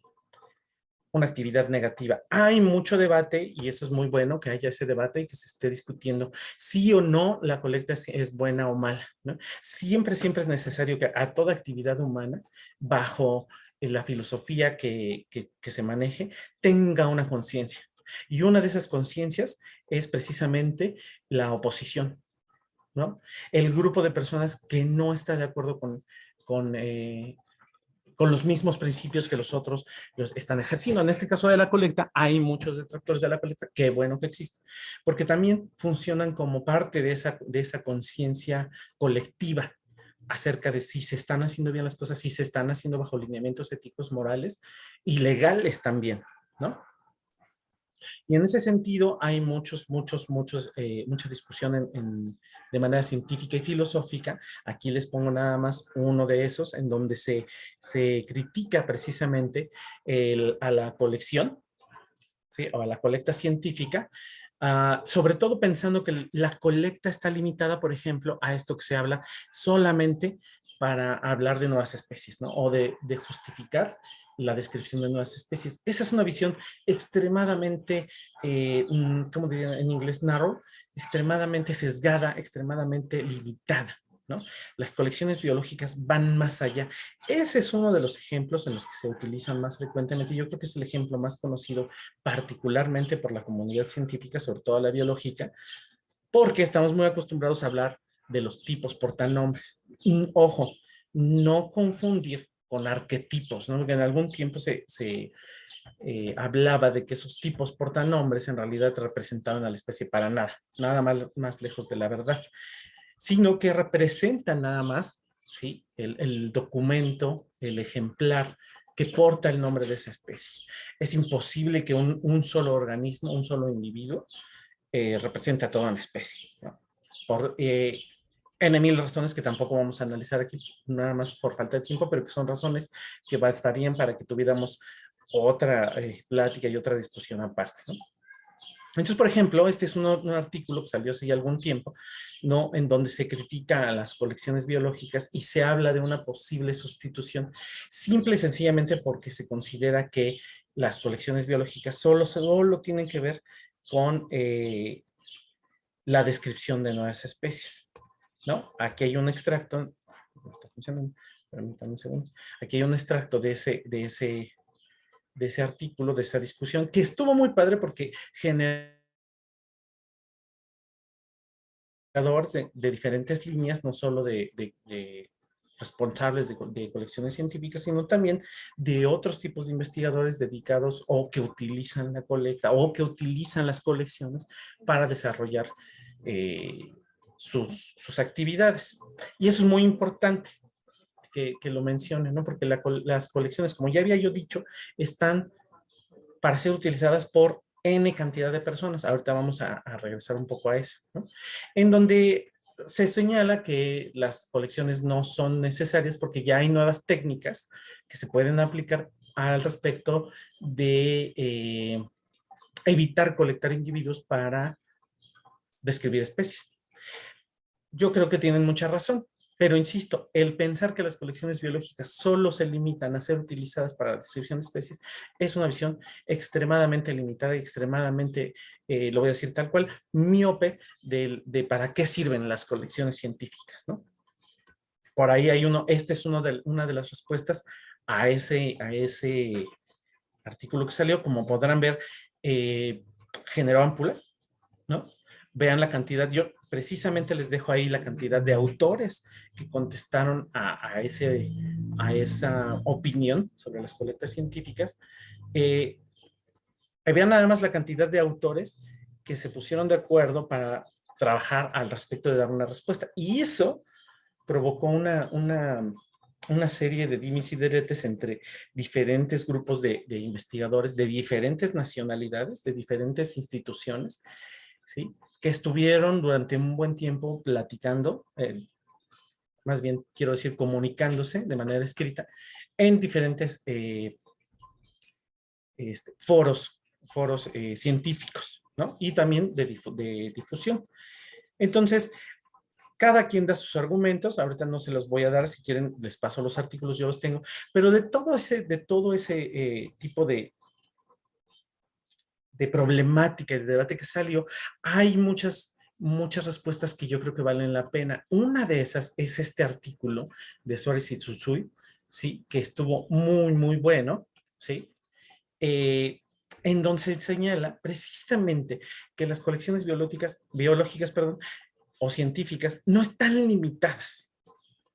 Una actividad negativa. Hay mucho debate, y eso es muy bueno que haya ese debate y que se esté discutiendo sí o no la colecta es buena o mala, ¿no? Siempre, siempre es necesario que a toda actividad humana, bajo la filosofía que se maneje, tenga una conciencia. Y una de esas conciencias es precisamente la oposición, ¿no? El grupo de personas que no está de acuerdo con con los mismos principios que los otros los están ejerciendo. En este caso de la colecta, hay muchos detractores de la colecta, qué bueno que existen, porque también funcionan como parte de esa conciencia colectiva acerca de si se están haciendo bien las cosas, si se están haciendo bajo lineamientos éticos, morales y legales también, ¿no? Y en ese sentido hay mucha discusión de manera científica y filosófica. Aquí les pongo nada más uno de esos en donde se critica precisamente a la colección, ¿sí? O a la colecta científica, sobre todo pensando que la colecta está limitada, por ejemplo, a esto que se habla solamente para hablar de nuevas especies, ¿no? O de justificar la descripción de nuevas especies. Esa es una visión extremadamente, ¿cómo diría en inglés? Narrow, extremadamente sesgada, extremadamente limitada, ¿no? Las colecciones biológicas van más allá. Ese es uno de los ejemplos en los que se utilizan más frecuentemente. Yo creo que es el ejemplo más conocido particularmente por la comunidad científica, sobre todo la biológica, porque estamos muy acostumbrados a hablar de los tipos portanombres. Ojo, no confundir con arquetipos, ¿no? Porque en algún tiempo se hablaba de que esos tipos portanombres en realidad representaban a la especie para nada, nada más lejos de la verdad, sino que representan nada más, ¿sí? El documento, el ejemplar que porta el nombre de esa especie. Es imposible que un solo organismo, un solo individuo, represente a toda una especie, ¿no? Por N mil razones que tampoco vamos a analizar aquí, nada más por falta de tiempo, pero que son razones que bastarían para que tuviéramos otra plática y otra discusión aparte, ¿no? Entonces, por ejemplo, este es un artículo que salió hace ya algún tiempo, ¿no? En donde se critica a las colecciones biológicas y se habla de una posible sustitución, simple y sencillamente porque se considera que las colecciones biológicas solo tienen que ver con la descripción de nuevas especies, ¿no? Aquí hay un extracto, no está funcionando, permítanme un segundo, aquí hay un extracto de ese artículo, de esa discusión, que estuvo muy padre porque generó de diferentes líneas, no solo de responsables de colecciones científicas, sino también de otros tipos de investigadores dedicados o que utilizan la colecta o que utilizan las colecciones para desarrollar sus actividades. Y eso es muy importante que lo mencione, ¿no? Porque las colecciones, como ya había yo dicho, están para ser utilizadas por N cantidad de personas. Ahorita vamos a regresar un poco a eso, ¿no? En donde se señala que las colecciones no son necesarias porque ya hay nuevas técnicas que se pueden aplicar al respecto de evitar colectar individuos para describir especies. Yo creo que tienen mucha razón. Pero insisto, el pensar que las colecciones biológicas solo se limitan a ser utilizadas para la descripción de especies es una visión extremadamente limitada y extremadamente, lo voy a decir tal cual, miope de para qué sirven las colecciones científicas, ¿no? Por ahí hay esta es una de las respuestas a ese artículo que salió. Como podrán ver, generó ámpula, ¿no? Vean la cantidad, yo precisamente les dejo ahí la cantidad de autores que contestaron a esa opinión sobre las colectas científicas. Vean nada más la cantidad de autores que se pusieron de acuerdo para trabajar al respecto de dar una respuesta. Y eso provocó una serie de dimes y diretes entre diferentes grupos de investigadores de diferentes nacionalidades, de diferentes instituciones, ¿sí? Que estuvieron durante un buen tiempo platicando, más bien quiero decir comunicándose de manera escrita en diferentes foros científicos, ¿no? Y también de difusión. Entonces, cada quien da sus argumentos. Ahorita no se los voy a dar, si quieren les paso los artículos, yo los tengo, pero de todo ese tipo de problemática y de debate que salió, hay muchas respuestas que yo creo que valen la pena. Una de esas es este artículo de Suárez y Tsutsui, ¿sí? Que estuvo muy, muy bueno, ¿sí? En donde se señala precisamente que las colecciones biológicas, o científicas no están limitadas.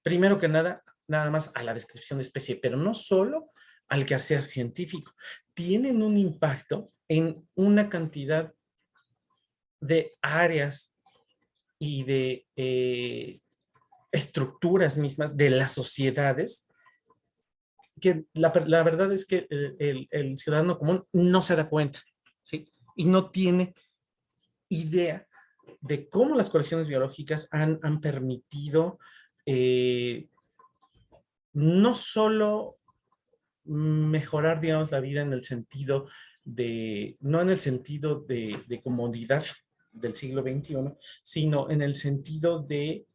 Primero que nada, nada más a la descripción de especie, pero no solo al quehacer científico, tienen un impacto en una cantidad de áreas y de estructuras mismas de las sociedades, que la verdad es que el ciudadano común no se da cuenta, ¿sí? Y no tiene idea de cómo las colecciones biológicas han permitido no solo mejorar, digamos, la vida en el sentido no en el sentido de comodidad del siglo XXI, sino en el sentido de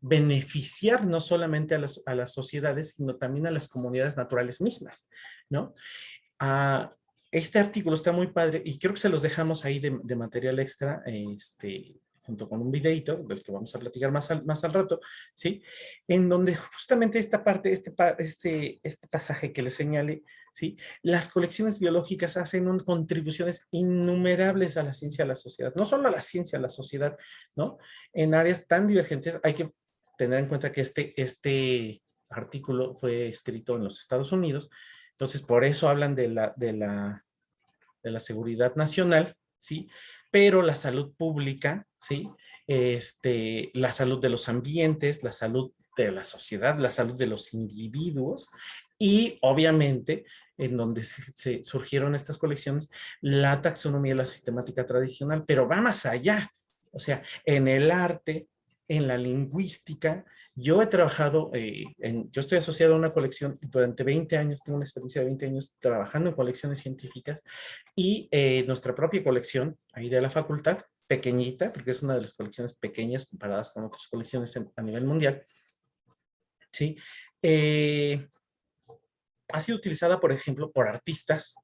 beneficiar no solamente a las sociedades, sino también a las comunidades naturales mismas, ¿no? Ah, este artículo está muy padre y creo que se los dejamos ahí de material extra, junto con un videito del que vamos a platicar más al rato, ¿sí? En donde justamente esta parte, este pasaje que les señale, ¿sí? Las colecciones biológicas hacen contribuciones innumerables a la ciencia, a la sociedad, no solo a la ciencia, a la sociedad, ¿no? En áreas tan divergentes hay que tener en cuenta que este artículo fue escrito en los Estados Unidos, entonces por eso hablan de la seguridad nacional, ¿sí? Pero la salud pública, ¿sí? La salud de los ambientes, la salud de la sociedad, la salud de los individuos y obviamente en donde se surgieron estas colecciones, la taxonomía y la sistemática tradicional, pero va más allá, o sea, en el arte, en la lingüística. Yo he trabajado, yo estoy asociado a una colección durante 20 años, tengo una experiencia de 20 años trabajando en colecciones científicas y nuestra propia colección, ahí de la facultad, pequeñita, porque es una de las colecciones pequeñas comparadas con otras colecciones a nivel mundial, ¿sí? Ha sido utilizada, por ejemplo, por artistas,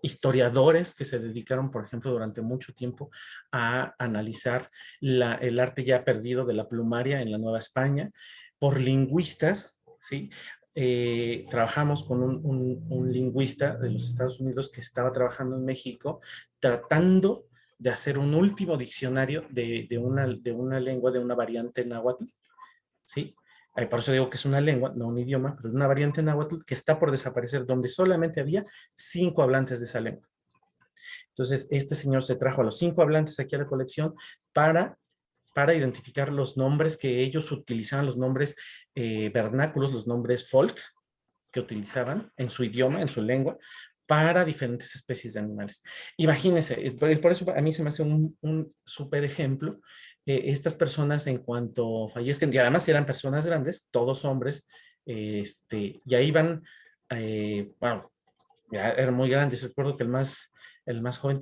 historiadores que se dedicaron, por ejemplo, durante mucho tiempo a analizar el arte ya perdido de la plumaria en la Nueva España, por lingüistas, ¿sí? Trabajamos con un lingüista de los Estados Unidos que estaba trabajando en México, tratando de hacer un último diccionario de una lengua, de una variante náhuatl, ¿sí? Por eso digo que es una lengua, no un idioma, pero es una variante náhuatl que está por desaparecer, donde solamente había 5 hablantes de esa lengua. Entonces, este señor se trajo a los 5 hablantes aquí a la colección para identificar los nombres que ellos utilizaban, los nombres vernáculos, los nombres folk que utilizaban en su idioma, en su lengua, para diferentes especies de animales. Imagínense, por eso a mí se me hace un súper ejemplo. Estas personas, en cuanto fallezcan, y además eran personas grandes, todos hombres, ya iban, bueno, ya eran muy grandes. Recuerdo que el más joven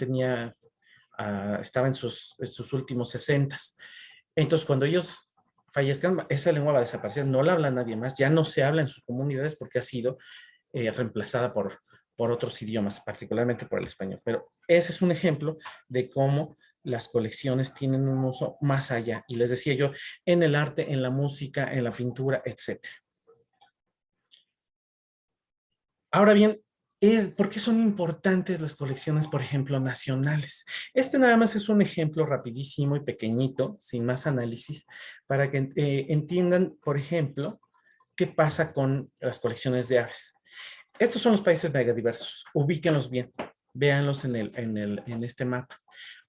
estaba en sus últimos 60. Entonces, cuando ellos fallezcan, esa lengua va a desaparecer, no la habla nadie más, ya no se habla en sus comunidades porque ha sido reemplazada por otros idiomas, particularmente por el español. Pero ese es un ejemplo de cómo las colecciones tienen un uso más allá. Y les decía yo, en el arte, en la música, en la pintura, etc. Ahora bien, ¿por qué son importantes las colecciones, por ejemplo, nacionales? Este nada más es un ejemplo rapidísimo y pequeñito, sin más análisis, para que entiendan, por ejemplo, qué pasa con las colecciones de aves. Estos son los países megadiversos, ubíquenlos bien, véanlos en este mapa.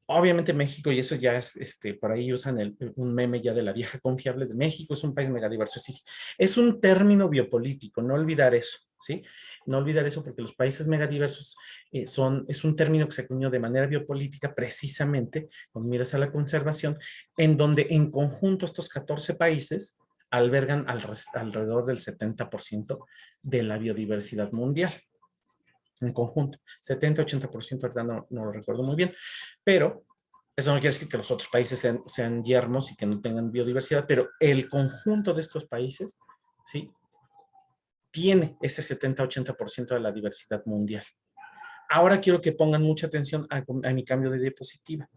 Obviamente México, y eso ya es, por ahí usan un meme ya de la vieja confiable de México, es un país megadiverso. Sí, sí. Es un término biopolítico, no olvidar eso, ¿sí? No olvidar eso porque los países megadiversos es un término que se acuñó de manera biopolítica precisamente con miras a la conservación, en donde en conjunto estos 14 países albergan alrededor del 70% de la biodiversidad mundial. En conjunto, 70-80%, ahorita no lo recuerdo muy bien, pero eso no quiere decir que los otros países sean yermos y que no tengan biodiversidad, pero el conjunto de estos países, ¿sí? Tiene ese 70-80% de la diversidad mundial. Ahora quiero que pongan mucha atención a mi cambio de diapositiva.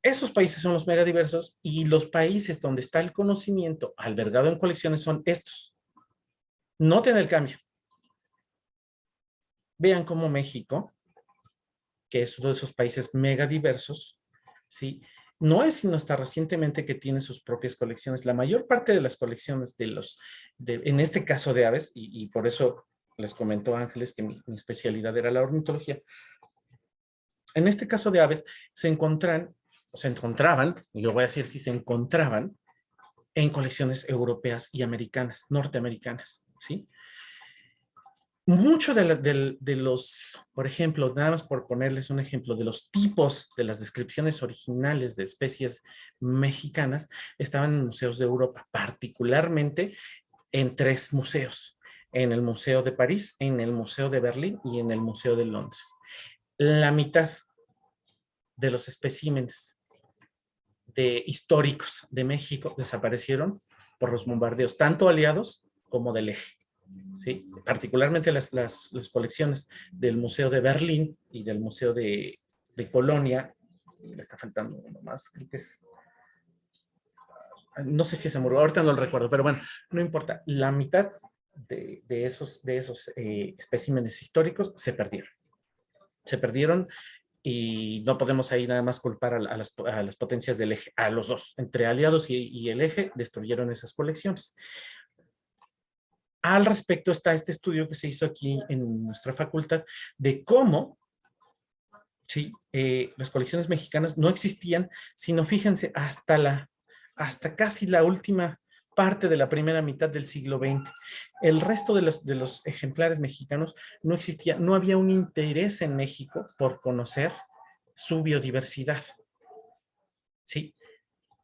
Esos países son los megadiversos y los países donde está el conocimiento albergado en colecciones son estos. Noten el cambio. Vean cómo México, que es uno de esos países megadiversos, ¿sí? no es sino hasta recientemente que tiene sus propias colecciones. La mayor parte de las colecciones en este caso de aves, y por eso les comentó Ángeles que mi especialidad era la ornitología. En este caso de aves se encontraban, yo voy a decir si se encontraban, en colecciones europeas y americanas, norteamericanas, ¿sí? Mucho de los, por ejemplo, nada más por ponerles un ejemplo, de los tipos de las descripciones originales de especies mexicanas estaban en museos de Europa, particularmente en 3 museos, en el Museo de París, en el Museo de Berlín y en el Museo de Londres. La mitad de los especímenes históricos de México desaparecieron por los bombardeos, tanto aliados como del eje. ¿Sí? Particularmente las colecciones del Museo de Berlín y del Museo de Colonia. Me está faltando uno más, creo que es... No sé si es Hamburgo, ahorita no lo recuerdo, pero bueno, no importa. La mitad de esos especímenes históricos se perdieron. Se perdieron y no podemos ahí nada más culpar a las potencias del eje, a los dos, entre aliados y el eje, destruyeron esas colecciones. Al respecto está este estudio que se hizo aquí en nuestra facultad de cómo, sí, las colecciones mexicanas no existían, sino fíjense, hasta casi la última parte de la primera mitad del siglo XX. El resto de los ejemplares mexicanos no existía, no había un interés en México por conocer su biodiversidad. Sí.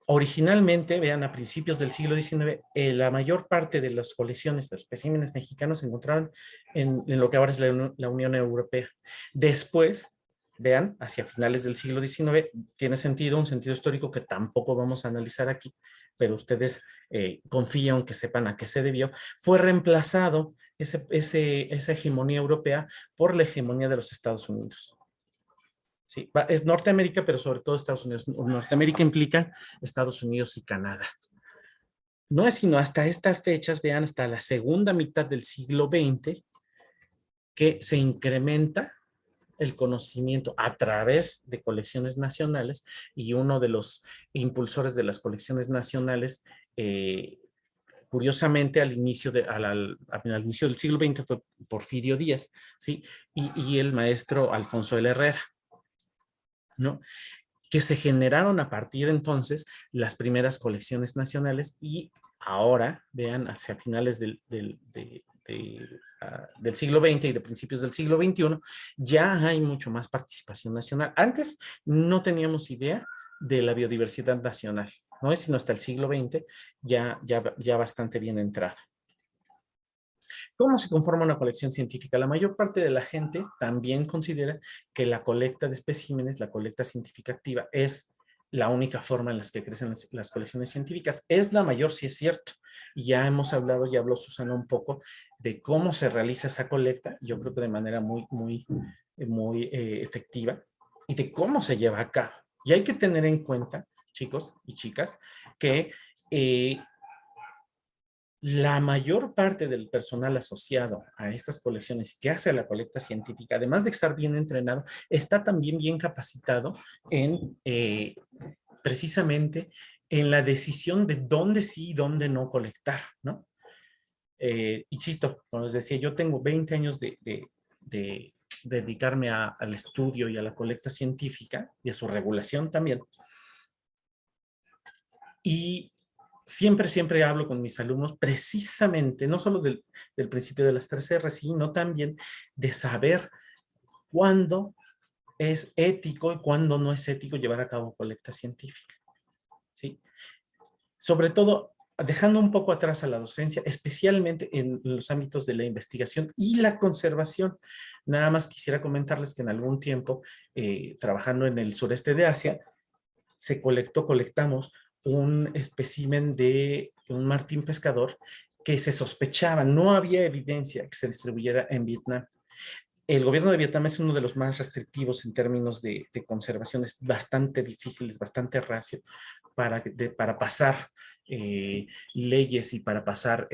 Originalmente, vean, a principios del siglo XIX, la mayor parte de las colecciones de especímenes mexicanos se encontraban en lo que ahora es la Unión Europea. Después, vean, hacia finales del siglo XIX, tiene sentido, un sentido histórico que tampoco vamos a analizar aquí, pero ustedes confían que sepan a qué se debió, fue reemplazado esa hegemonía europea por la hegemonía de los Estados Unidos. Sí, es Norteamérica, pero sobre todo Estados Unidos. Norteamérica implica Estados Unidos y Canadá. No es sino hasta estas fechas, vean, hasta la segunda mitad del siglo XX, que se incrementa el conocimiento a través de colecciones nacionales, y uno de los impulsores de las colecciones nacionales, curiosamente al inicio del siglo XX fue Porfirio Díaz, ¿sí? Y el maestro Alfonso L. Herrera, ¿no? Que se generaron a partir de entonces las primeras colecciones nacionales, y ahora, vean, hacia finales del siglo XX y de principios del siglo XXI, ya hay mucho más participación nacional. Antes no teníamos idea de la biodiversidad nacional, no es sino hasta el siglo XX ya bastante bien entrado. ¿Cómo se conforma una colección científica? La mayor parte de la gente también considera que la colecta de especímenes, la colecta científica activa, es la única forma en la que crecen las colecciones científicas. Es la mayor, sí es cierto. Ya hemos hablado, ya habló Susana un poco de cómo se realiza esa colecta, yo creo que de manera muy efectiva, y de cómo se lleva a cabo. Y hay que tener en cuenta, chicos y chicas, que la mayor parte del personal asociado a estas colecciones que hace la colecta científica, además de estar bien entrenado, está también bien capacitado en precisamente en la decisión de dónde sí y dónde no colectar, ¿no? Insisto, como les decía, yo tengo 20 años de dedicarme al estudio y a la colecta científica y a su regulación también. Y siempre hablo con mis alumnos precisamente, no solo del principio de las 3 R, sino también de saber cuándo es ético y cuándo no es ético llevar a cabo colecta científica. ¿Sí? Sobre todo, dejando un poco atrás a la docencia, especialmente en los ámbitos de la investigación y la conservación. Nada más quisiera comentarles que en algún tiempo, trabajando en el sureste de Asia, colectamos un espécimen de un martín pescador que se sospechaba, no había evidencia que se distribuyera en Vietnam. El gobierno de Vietnam es uno de los más restrictivos en términos de conservación, es bastante difícil, es bastante reacio para pasar leyes y para pasar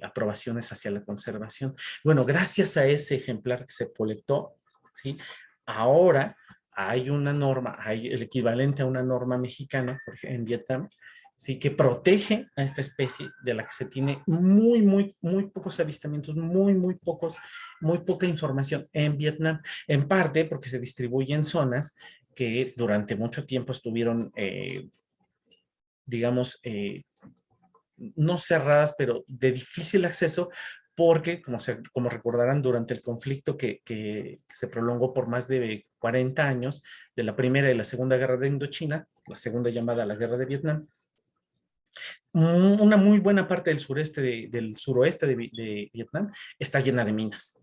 aprobaciones hacia la conservación. Bueno, gracias a ese ejemplar que se colectó, ¿sí? Ahora hay una norma, hay el equivalente a una norma mexicana, por ejemplo, en Vietnam, sí, que protege a esta especie de la que se tiene muy pocos avistamientos, muy poca información en Vietnam, en parte porque se distribuye en zonas que durante mucho tiempo estuvieron, digamos, no cerradas, pero de difícil acceso, porque, como recordarán, durante el conflicto que se prolongó por más de 40 años, de la Primera y la Segunda Guerra de Indochina, la segunda llamada la Guerra de Vietnam, una muy buena parte del del suroeste de Vietnam está llena de minas,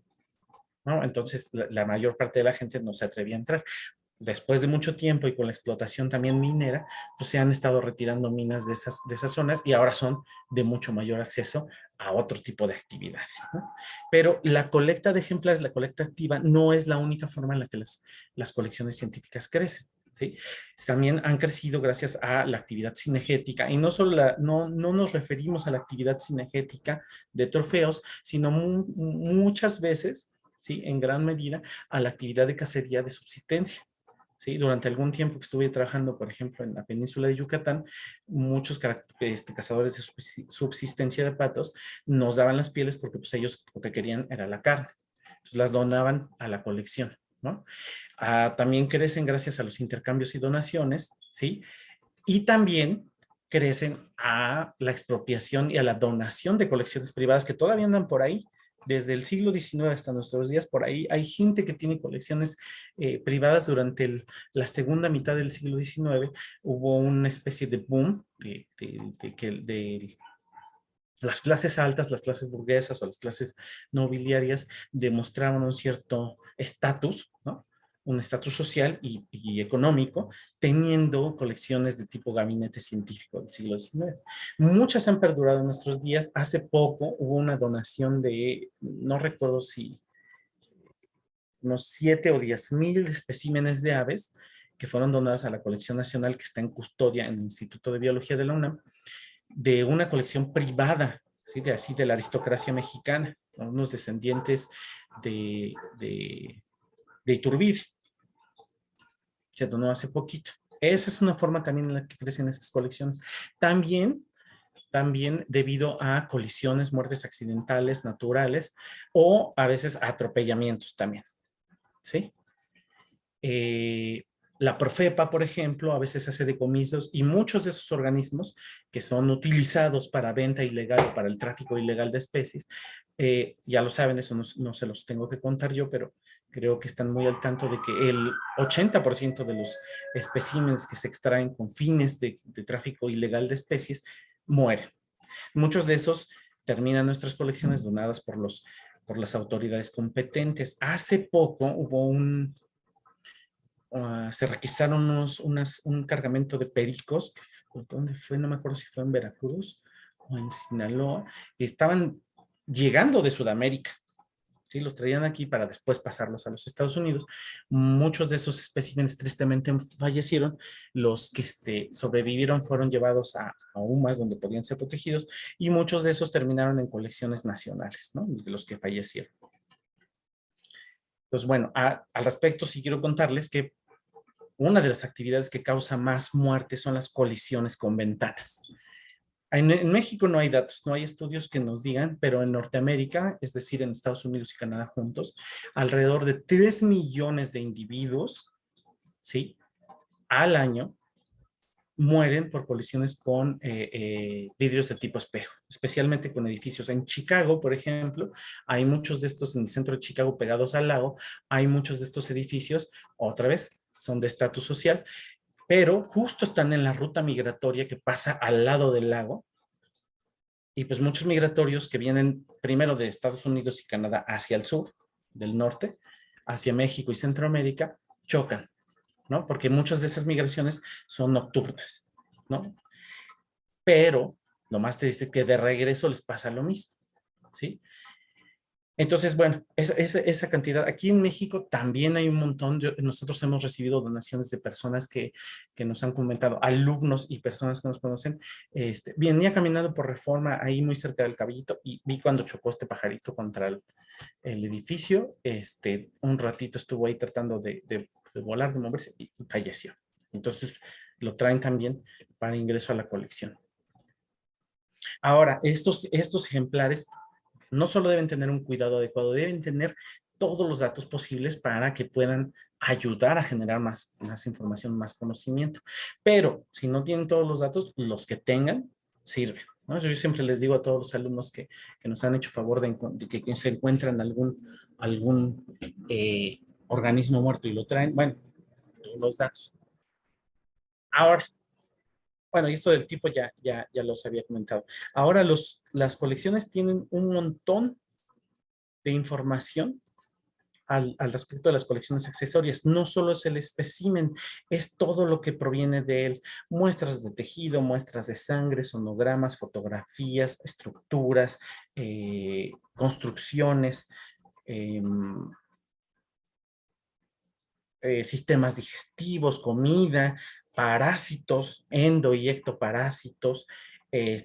¿no? Entonces, la mayor parte de la gente no se atrevía a entrar. Después de mucho tiempo y con la explotación también minera, pues se han estado retirando minas de esas zonas y ahora son de mucho mayor acceso a otro tipo de actividades, ¿no? Pero la colecta de ejemplares, la colecta activa, no es la única forma en la que las colecciones científicas crecen, ¿sí? También han crecido gracias a la actividad cinegética y no solo no nos referimos a la actividad cinegética de trofeos, sino muchas veces, ¿sí? En gran medida a la actividad de cacería de subsistencia. ¿Sí? Durante algún tiempo que estuve trabajando, por ejemplo, en la península de Yucatán, muchos cazadores de subsistencia de patos nos daban las pieles porque pues, ellos lo que querían era la carne. Entonces las donaban a la colección, ¿no? También crecen gracias a los intercambios y donaciones, ¿sí? Y también crecen a la expropiación y a la donación de colecciones privadas que todavía andan por ahí. Desde el siglo XIX hasta nuestros días, por ahí hay gente que tiene colecciones privadas. Durante la segunda mitad del siglo XIX hubo una especie de boom de las clases altas, las clases burguesas o las clases nobiliarias demostraban un cierto estatus, ¿no? Un estatus social y económico, teniendo colecciones de tipo gabinete científico del siglo XIX. Muchas han perdurado en nuestros días. Hace poco hubo una donación de, no recuerdo si unos 7 o 10,000 especímenes de aves que fueron donadas a la colección nacional que está en custodia en el Instituto de Biología de la UNAM, de una colección privada, ¿sí? Así de la aristocracia mexicana, ¿no? Unos descendientes de Iturbide. Se donó hace poquito. Esa es una forma también en la que crecen estas colecciones. También debido a colisiones, muertes accidentales, naturales, o a veces atropellamientos también, ¿sí? La Profepa, por ejemplo, a veces hace decomisos y muchos de esos organismos que son utilizados para venta ilegal o para el tráfico ilegal de especies, ya lo saben, eso no se los tengo que contar yo, pero creo que están muy al tanto de que el 80% de los especímenes que se extraen con fines de tráfico ilegal de especies mueren. Muchos de esos terminan en nuestras colecciones donadas por las autoridades competentes. Hace poco hubo se requisaron un cargamento de pericos, ¿dónde fue? No me acuerdo si fue en Veracruz o en Sinaloa, estaban llegando de Sudamérica, ¿sí? Los traían aquí para después pasarlos a los Estados Unidos. Muchos de esos especímenes tristemente fallecieron. Los que sobrevivieron fueron llevados a UMAS donde podían ser protegidos y muchos de esos terminaron en colecciones nacionales, ¿no? De los que fallecieron. Pues bueno, al respecto sí quiero contarles que una de las actividades que causa más muertes son las colisiones con ventanas. En México no hay datos, no hay estudios que nos digan, pero en Norteamérica, es decir, en Estados Unidos y Canadá juntos, alrededor de 3 millones de individuos, ¿sí? Al año mueren por colisiones con vidrios de tipo espejo, especialmente con edificios. En Chicago, por ejemplo, hay muchos de estos en el centro de Chicago pegados al lago, hay muchos de estos edificios, otra vez, son de estatus social, pero justo están en la ruta migratoria que pasa al lado del lago, y pues muchos migratorios que vienen primero de Estados Unidos y Canadá hacia el sur, del norte, hacia México y Centroamérica, chocan, ¿no? Porque muchas de esas migraciones son nocturnas, ¿no? Pero lo más triste es que de regreso les pasa lo mismo, ¿sí? Entonces, bueno, esa cantidad. Aquí en México también hay un montón. Nosotros hemos recibido donaciones de personas que nos han comentado, alumnos y personas que nos conocen. Venía caminando por Reforma ahí muy cerca del Caballito y vi cuando chocó este pajarito contra el edificio. Un ratito estuvo ahí tratando de de volar, de moverse, y falleció. Entonces lo traen también para ingreso a la colección. Ahora, estos ejemplares no solo deben tener un cuidado adecuado, deben tener todos los datos posibles para que puedan ayudar a generar más información, más conocimiento. Pero si no tienen todos los datos, los que tengan sirven, ¿no? Yo siempre les digo a todos los alumnos que nos han hecho favor de que se encuentran algún organismo muerto y lo traen, bueno, los datos. Ahora, bueno, y esto del tipo ya los había comentado. Ahora las colecciones tienen un montón de información al respecto de las colecciones accesorias. No solo es el espécimen, es todo lo que proviene de él. Muestras de tejido, muestras de sangre, sonogramas, fotografías, estructuras, construcciones, sistemas digestivos, comida, parásitos, endo y ectoparásitos,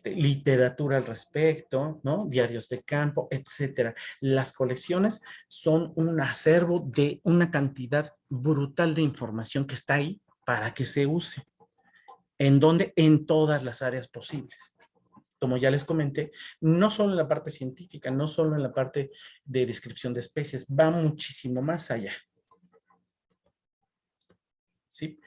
literatura al respecto, ¿no? Diarios de campo, etcétera. Las colecciones son un acervo de una cantidad brutal de información que está ahí para que se use. ¿En dónde? En todas las áreas posibles. Como ya les comenté, no solo en la parte científica, no solo en la parte de descripción de especies, va muchísimo más allá. ¿Sí?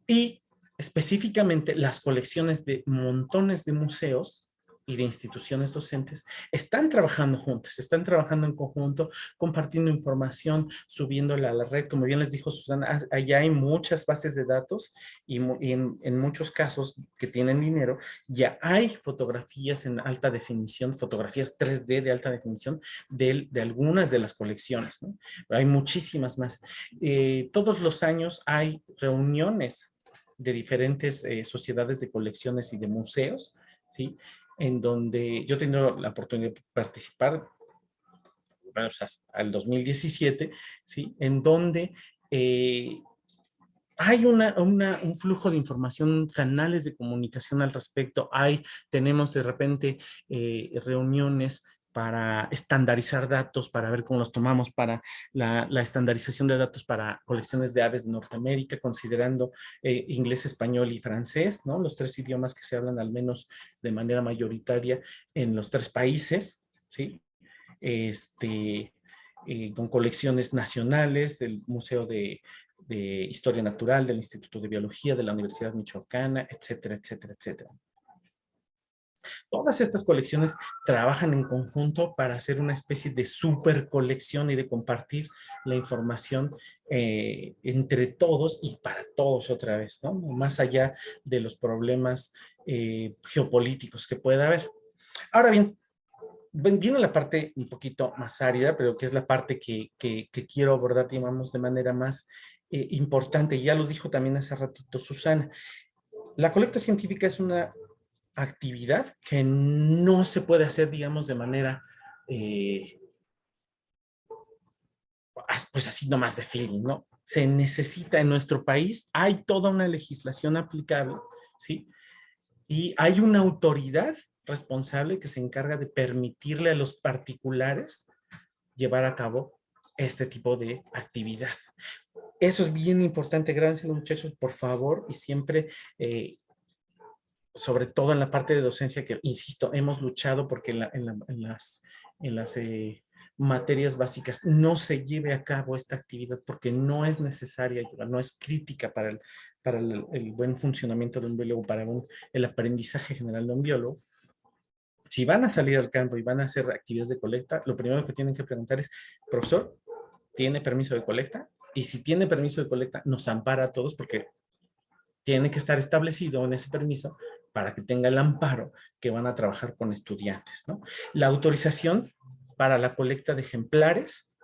Y específicamente las colecciones de montones de museos y de instituciones docentes están trabajando juntas, están trabajando en conjunto, compartiendo información, subiéndola a la red. Como bien les dijo Susana, allá hay muchas bases de datos y en muchos casos que tienen dinero, ya hay fotografías en alta definición, fotografías 3D de alta definición de algunas de las colecciones, ¿no? Pero hay muchísimas más. Todos los años hay reuniones de diferentes sociedades de colecciones y de museos, ¿sí? En donde yo he tenido la oportunidad de participar, bueno, o sea, al 2017, ¿sí? En donde hay un flujo de información, canales de comunicación al respecto. Tenemos de repente reuniones para estandarizar datos, para ver cómo los tomamos, para la estandarización de datos para colecciones de aves de Norteamérica, considerando inglés, español y francés, ¿no? Los 3 idiomas que se hablan al menos de manera mayoritaria en los 3 países, ¿sí? Con colecciones nacionales del Museo de Historia Natural, del Instituto de Biología, de la Universidad Michoacana, etcétera, etcétera, etcétera. Todas estas colecciones trabajan en conjunto para hacer una especie de super colección y de compartir la información entre todos y para todos otra vez, ¿no? Más allá de los problemas geopolíticos que pueda haber. Ahora bien, viene la parte un poquito más árida, pero que es la parte que quiero abordar, digamos, de manera más importante. Ya lo dijo también hace ratito Susana. La colecta científica es una actividad que no se puede hacer, digamos, de manera, pues así nomás de feeling, ¿no? Se necesita en nuestro país, hay toda una legislación aplicable, ¿sí? Y hay una autoridad responsable que se encarga de permitirle a los particulares llevar a cabo este tipo de actividad. Eso es bien importante, grábense muchachos, por favor, y siempre, sobre todo en la parte de docencia, que insisto, hemos luchado porque en las materias básicas no se lleve a cabo esta actividad porque no es necesaria, no es crítica para el buen funcionamiento de un biólogo, para el aprendizaje general de un biólogo. Si van a salir al campo y van a hacer actividades de colecta, lo primero que tienen que preguntar es, profesor, ¿tiene permiso de colecta? Y si tiene permiso de colecta, nos ampara a todos porque tiene que estar establecido en ese permiso para que tenga el amparo que van a trabajar con estudiantes, ¿no? La autorización para la colecta de ejemplares,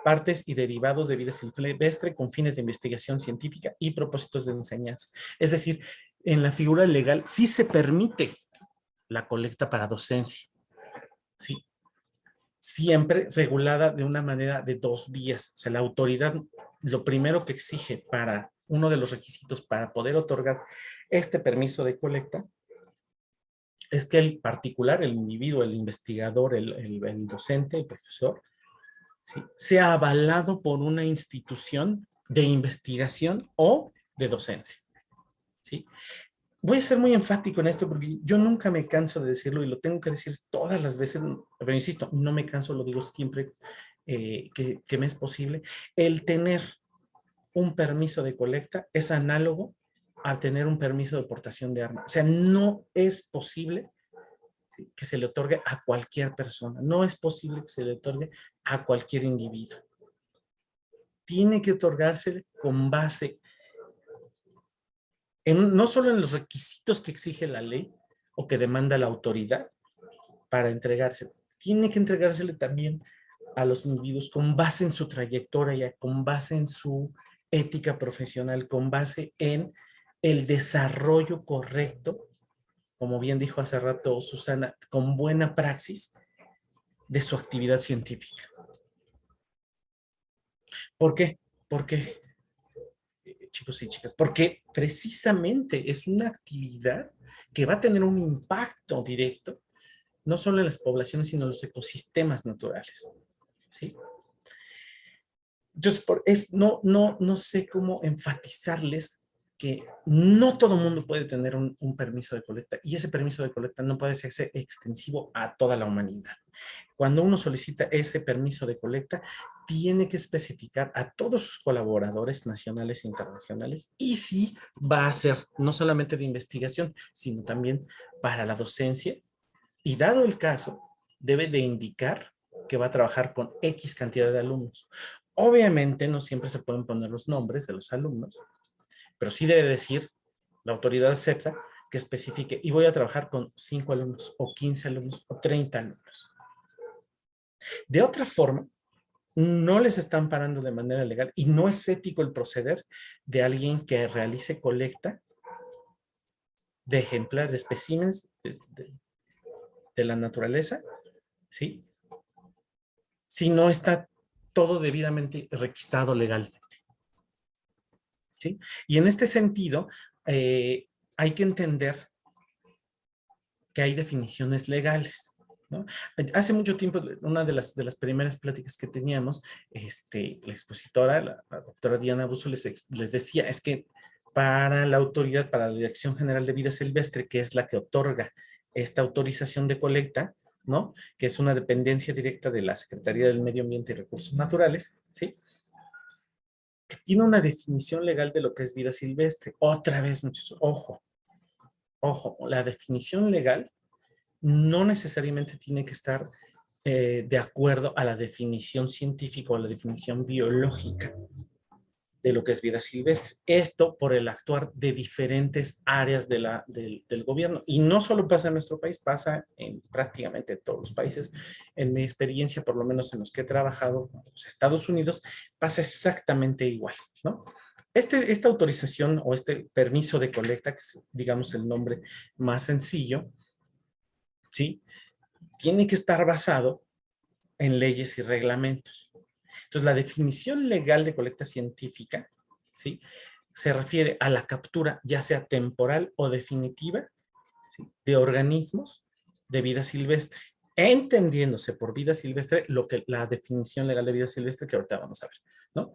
partes y derivados de vida silvestre con fines de investigación científica y propósitos de enseñanza. Es decir, en la figura legal sí se permite la colecta para docencia, ¿sí? Siempre regulada de una manera de 2 vías. O sea, la autoridad, lo primero que exige para uno de los requisitos para poder otorgar este permiso de colecta es que el particular, el individuo, el investigador, el docente, el profesor, ¿sí?, sea avalado por una institución de investigación o de docencia, ¿sí? Voy a ser muy enfático en esto porque yo nunca me canso de decirlo y lo tengo que decir todas las veces, pero insisto, no me canso, lo digo siempre que me es posible. El tener un permiso de colecta es análogo a tener un permiso de portación de armas. O sea, no es posible que se le otorgue a cualquier persona, no es posible que se le otorgue a cualquier individuo. Tiene que otorgarse con base no solo en los requisitos que exige la ley o que demanda la autoridad para entregárselo, tiene que entregársele también a los individuos con base en su trayectoria, con base en su ética profesional, con base en el desarrollo correcto, como bien dijo hace rato Susana, con buena praxis de su actividad científica. ¿Por qué? Porque, chicos y chicas, porque precisamente es una actividad que va a tener un impacto directo, no solo en las poblaciones, sino en los ecosistemas naturales, ¿sí? Entonces, no sé cómo enfatizarles que no todo el mundo puede tener un permiso de colecta y ese permiso de colecta no puede ser extensivo a toda la humanidad. Cuando uno solicita ese permiso de colecta, tiene que especificar a todos sus colaboradores nacionales e internacionales y sí va a ser no solamente de investigación, sino también para la docencia y dado el caso, debe de indicar que va a trabajar con X cantidad de alumnos. Obviamente no siempre se pueden poner los nombres de los alumnos, pero sí debe decir, la autoridad acepta que especifique y voy a trabajar con 5 alumnos o 15 alumnos o 30 alumnos. De otra forma, no les están parando de manera legal y no es ético el proceder de alguien que realice colecta de ejemplares, de especímenes de la naturaleza, ¿sí? Si no está todo debidamente registrado legalmente, ¿sí? Y en este sentido, hay que entender que hay definiciones legales, ¿no? Hace mucho tiempo, una de las primeras pláticas que teníamos, la expositora, la doctora Diana Busso, les decía, es que para la autoridad, para la Dirección General de Vida Silvestre, que es la que otorga esta autorización de colecta, ¿no? Que es una dependencia directa de la Secretaría del Medio Ambiente y Recursos Naturales, ¿sí? Que tiene una definición legal de lo que es vida silvestre. Otra vez, muchachos, ojo, la definición legal no necesariamente tiene que estar de acuerdo a la definición científica o a la definición biológica de lo que es vida silvestre. Esto por el actuar de diferentes áreas del gobierno. Y no solo pasa en nuestro país, pasa en prácticamente todos los países. En mi experiencia, por lo menos en los que he trabajado, en los Estados Unidos, pasa exactamente igual, ¿no? Esta autorización o este permiso de colecta, que es, digamos, el nombre más sencillo, ¿sí? Tiene que estar basado en leyes y reglamentos. Entonces, la definición legal de colecta científica, ¿sí? Se refiere a la captura, ya sea temporal o definitiva, ¿sí? De organismos de vida silvestre, entendiéndose por vida silvestre la definición legal de vida silvestre que ahorita vamos a ver, ¿no?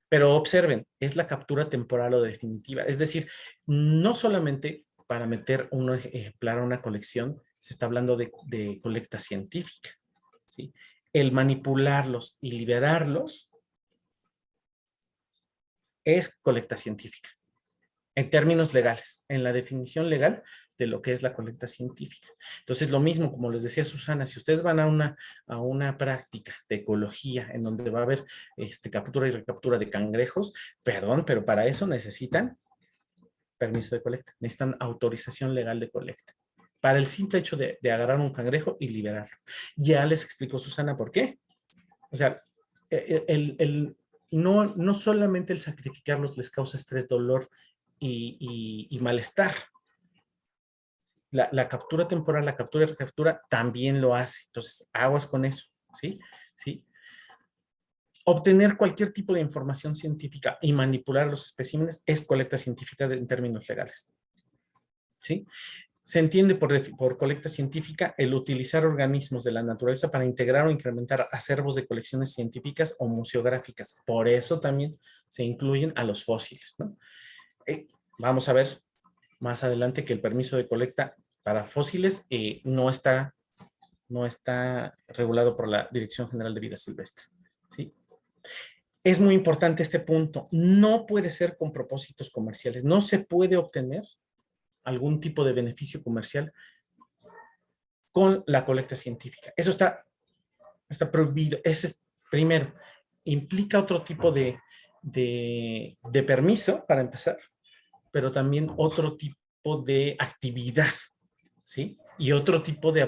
Pero observen, es la captura temporal o definitiva, es decir, no solamente para meter un ejemplar a una colección, se está hablando de colecta científica, ¿sí? El manipularlos y liberarlos es colecta científica, en términos legales, en la definición legal de lo que es la colecta científica. Entonces, lo mismo, como les decía Susana, si ustedes van a una práctica de ecología en donde va a haber captura y recaptura de cangrejos, perdón, pero para eso necesitan permiso de colecta, necesitan autorización legal de colecta, para el simple hecho de agarrar un cangrejo y liberarlo. Ya les explicó Susana por qué. O sea, no solamente el sacrificarlos les causa estrés, dolor y malestar. La captura temporal, la captura y recaptura también lo hace. Entonces, aguas con eso, ¿sí? ¿Sí? Obtener cualquier tipo de información científica y manipular los especímenes es colecta científica en términos legales, ¿sí? Se entiende por colecta científica el utilizar organismos de la naturaleza para integrar o incrementar acervos de colecciones científicas o museográficas. Por eso también se incluyen a los fósiles, ¿no? Vamos a ver más adelante que el permiso de colecta para fósiles no está regulado por la Dirección General de Vida Silvestre, ¿sí? Es muy importante este punto. No puede ser con propósitos comerciales. No se puede obtener algún tipo de beneficio comercial con la colecta científica. Eso está prohibido. Ese es, primero, implica otro tipo de permiso, para empezar, pero también otro tipo de actividad, ¿sí? Y otro tipo de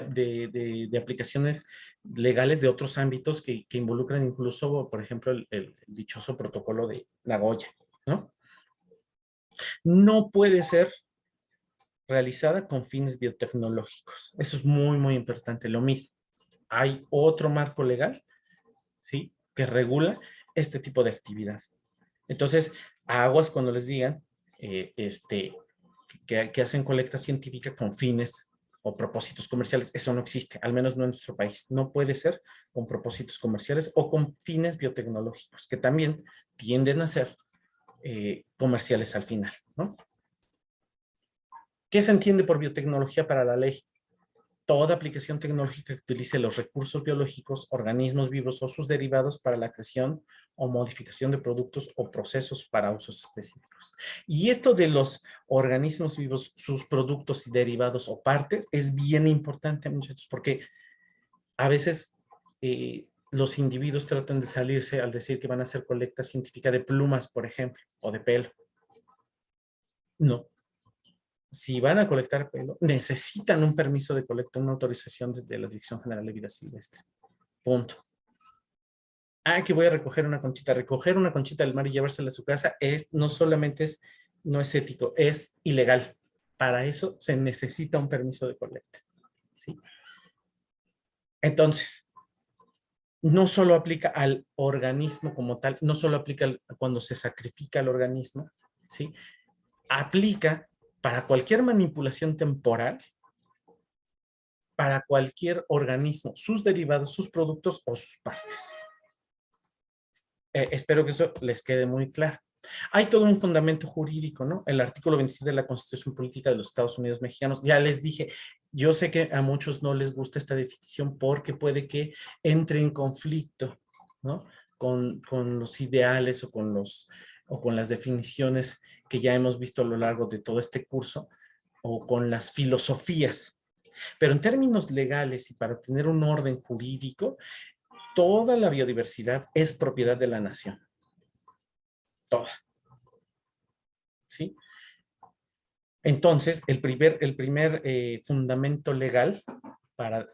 aplicaciones legales de otros ámbitos que involucran incluso, por ejemplo, el dichoso protocolo de Nagoya, ¿no? No puede ser realizada con fines biotecnológicos. Eso es muy, muy importante. Lo mismo, hay otro marco legal, ¿sí?, que regula este tipo de actividad. Entonces, aguas cuando les digan que hacen colecta científica con fines o propósitos comerciales. Eso no existe, al menos no en nuestro país. No puede ser con propósitos comerciales o con fines biotecnológicos, que también tienden a ser comerciales al final, ¿no? ¿Qué se entiende por biotecnología para la ley? Toda aplicación tecnológica que utilice los recursos biológicos, organismos vivos o sus derivados para la creación o modificación de productos o procesos para usos específicos. Y esto de los organismos vivos, sus productos y derivados o partes es bien importante, muchachos, porque a veces los individuos tratan de salirse al decir que van a hacer colecta científica de plumas, por ejemplo, o de pelo. No. Si van a colectar pelo, necesitan un permiso de colecta, una autorización desde la Dirección General de Vida Silvestre. Punto. Que voy a recoger una conchita. Recoger una conchita del mar y llevársela a su casa no solamente no es ético, es ilegal. Para eso se necesita un permiso de colecta, ¿sí? Entonces, no solo aplica al organismo como tal, no solo aplica cuando se sacrifica el organismo, ¿sí? Aplica para cualquier manipulación temporal, para cualquier organismo, sus derivados, sus productos o sus partes. Espero que eso les quede muy claro. Hay todo un fundamento jurídico, ¿no? El artículo 27 de la Constitución Política de los Estados Unidos Mexicanos. Ya les dije, yo sé que a muchos no les gusta esta definición porque puede que entre en conflicto, ¿no?, con los ideales o con las definiciones que ya hemos visto a lo largo de todo este curso, o con las filosofías. Pero en términos legales y para tener un orden jurídico, toda la biodiversidad es propiedad de la nación. Toda. ¿Sí? Entonces, el primer fundamento legal para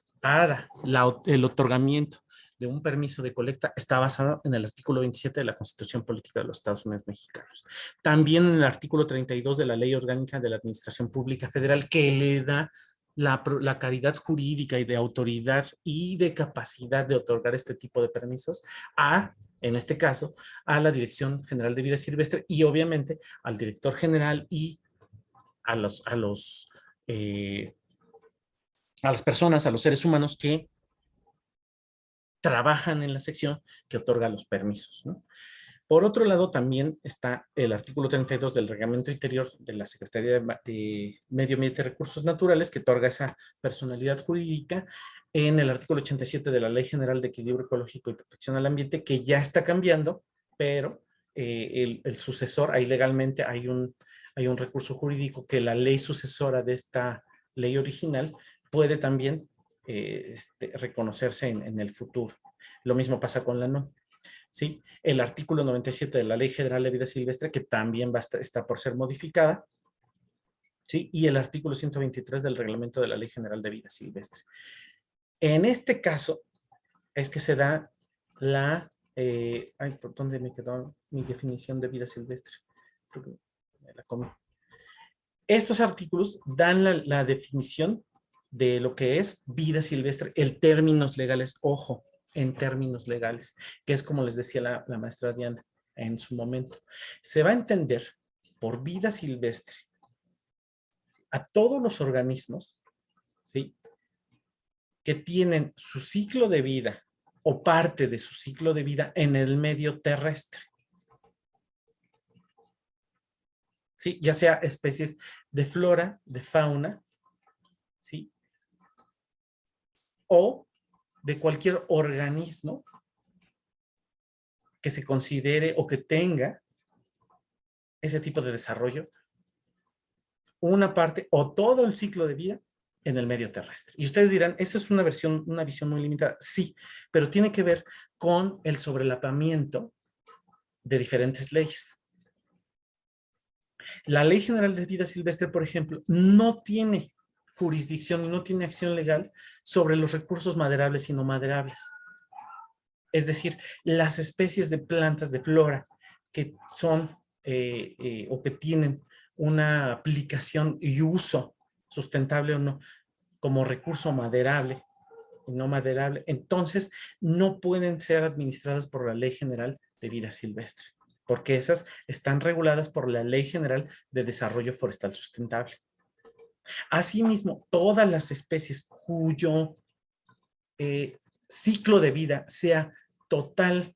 el otorgamiento de un permiso de colecta está basado en el artículo 27 de la Constitución Política de los Estados Unidos Mexicanos. También en el artículo 32 de la Ley Orgánica de la Administración Pública Federal, que le da la calidad jurídica y de autoridad y de capacidad de otorgar este tipo de permisos en este caso, a la Dirección General de Vida Silvestre y obviamente al director general y a las personas, a los seres humanos que trabajan en la sección que otorga los permisos, ¿no? Por otro lado, también está el artículo 32 del Reglamento Interior de la Secretaría de Medio Ambiente y Recursos Naturales, que otorga esa personalidad jurídica, en el artículo 87 de la Ley General de Equilibrio Ecológico y Protección al Ambiente, que ya está cambiando, pero el sucesor, ahí legalmente hay un recurso jurídico que la ley sucesora de esta ley original puede también reconocerse en el futuro. Lo mismo pasa con la NOM. ¿Sí? El artículo 97 de la Ley General de Vida Silvestre, que también está por ser modificada, ¿sí? Y el artículo 123 del Reglamento de la Ley General de Vida Silvestre. En este caso es que se da ¿por dónde me quedó mi definición de vida silvestre? Me la comí. Estos artículos dan la definición de lo que es vida silvestre en términos legales. Ojo, en términos legales, que es como les decía la maestra Diana en su momento. Se va a entender por vida silvestre a todos los organismos, ¿sí?, que tienen su ciclo de vida o parte de su ciclo de vida en el medio terrestre. ¿Sí? Ya sea especies de flora, de fauna, ¿sí?, o de cualquier organismo que se considere o que tenga ese tipo de desarrollo, una parte o todo el ciclo de vida en el medio terrestre. Y ustedes dirán, esa es una visión muy limitada. Sí, pero tiene que ver con el sobrelapamiento de diferentes leyes. La Ley General de Vida Silvestre, por ejemplo, no tiene jurisdicción y no tiene acción legal sobre los recursos maderables y no maderables. Es decir, las especies de plantas de flora que son o que tienen una aplicación y uso sustentable o no como recurso maderable y no maderable, entonces no pueden ser administradas por la Ley General de Vida Silvestre, porque esas están reguladas por la Ley General de Desarrollo Forestal Sustentable. Asimismo, todas las especies cuyo ciclo de vida sea total,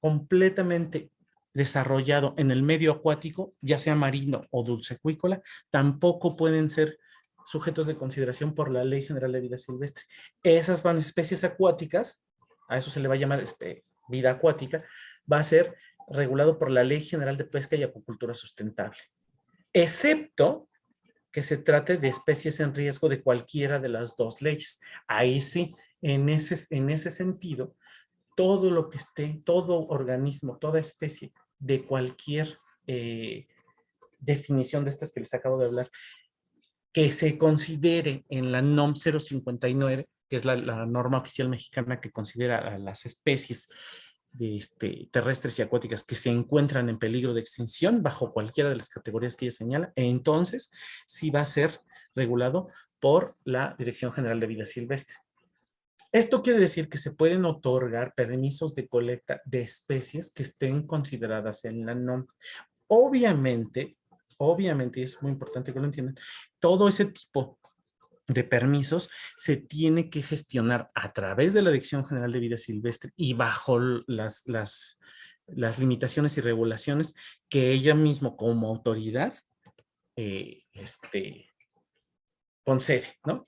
completamente desarrollado en el medio acuático, ya sea marino o dulceacuícola, tampoco pueden ser sujetos de consideración por la Ley General de Vida Silvestre. Esas van especies acuáticas, a eso se le va a llamar vida acuática, va a ser regulado por la Ley General de Pesca y Acuicultura Sustentable, excepto que se trate de especies en riesgo de cualquiera de las dos leyes. Ahí sí, en ese sentido, todo lo que esté, todo organismo, toda especie de cualquier definición de estas que les acabo de hablar, que se considere en la NOM 059, que es la norma oficial mexicana que considera a las especies terrestres y acuáticas que se encuentran en peligro de extinción bajo cualquiera de las categorías que ella señala, entonces sí va a ser regulado por la Dirección General de Vida Silvestre. Esto quiere decir que se pueden otorgar permisos de colecta de especies que estén consideradas en la NOM. Obviamente, y es muy importante que lo entiendan, todo ese tipo de permisos se tiene que gestionar a través de la Dirección General de Vida Silvestre y bajo las limitaciones y regulaciones que ella misma como autoridad concede, ¿no?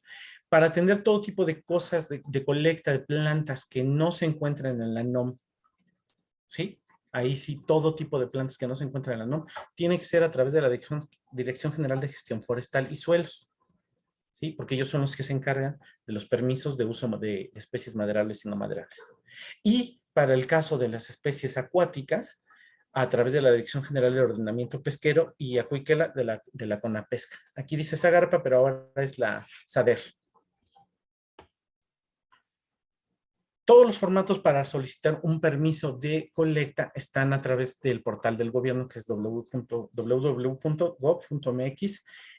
Para atender todo tipo de cosas de colecta de plantas que no se encuentran en la NOM, ¿sí? Ahí sí, todo tipo de plantas que no se encuentran en la NOM, tiene que ser a través de la Dirección General de Gestión Forestal y Suelos, ¿sí? Porque ellos son los que se encargan de los permisos de uso de especies maderables y no maderables. Y para el caso de las especies acuáticas, a través de la Dirección General de Ordenamiento Pesquero y Acuícola de la CONAPESCA. Aquí dice SAGARPA, pero ahora es la SADER. Todos los formatos para solicitar un permiso de colecta están a través del portal del gobierno, que es www.gov.mx,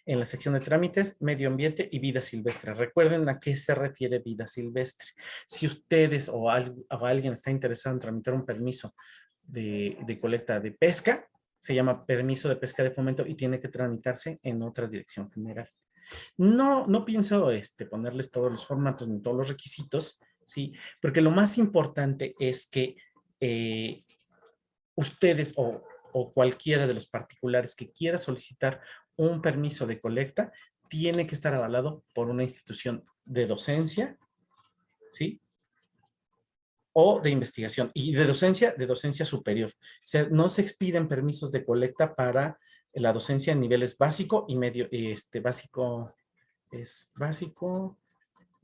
en la sección de trámites, medio ambiente y vida silvestre. Recuerden a qué se refiere vida silvestre. Si ustedes o alguien está interesado en tramitar un permiso de colecta de pesca, se llama permiso de pesca de fomento y tiene que tramitarse en otra dirección general. No pienso ponerles todos los formatos ni todos los requisitos, ¿sí? Porque lo más importante es que ustedes o cualquiera de los particulares que quiera solicitar un permiso de colecta tiene que estar avalado por una institución de docencia, ¿sí? O de investigación. Y de docencia superior. O sea, no se expiden permisos de colecta para la docencia en niveles básico y medio, básico,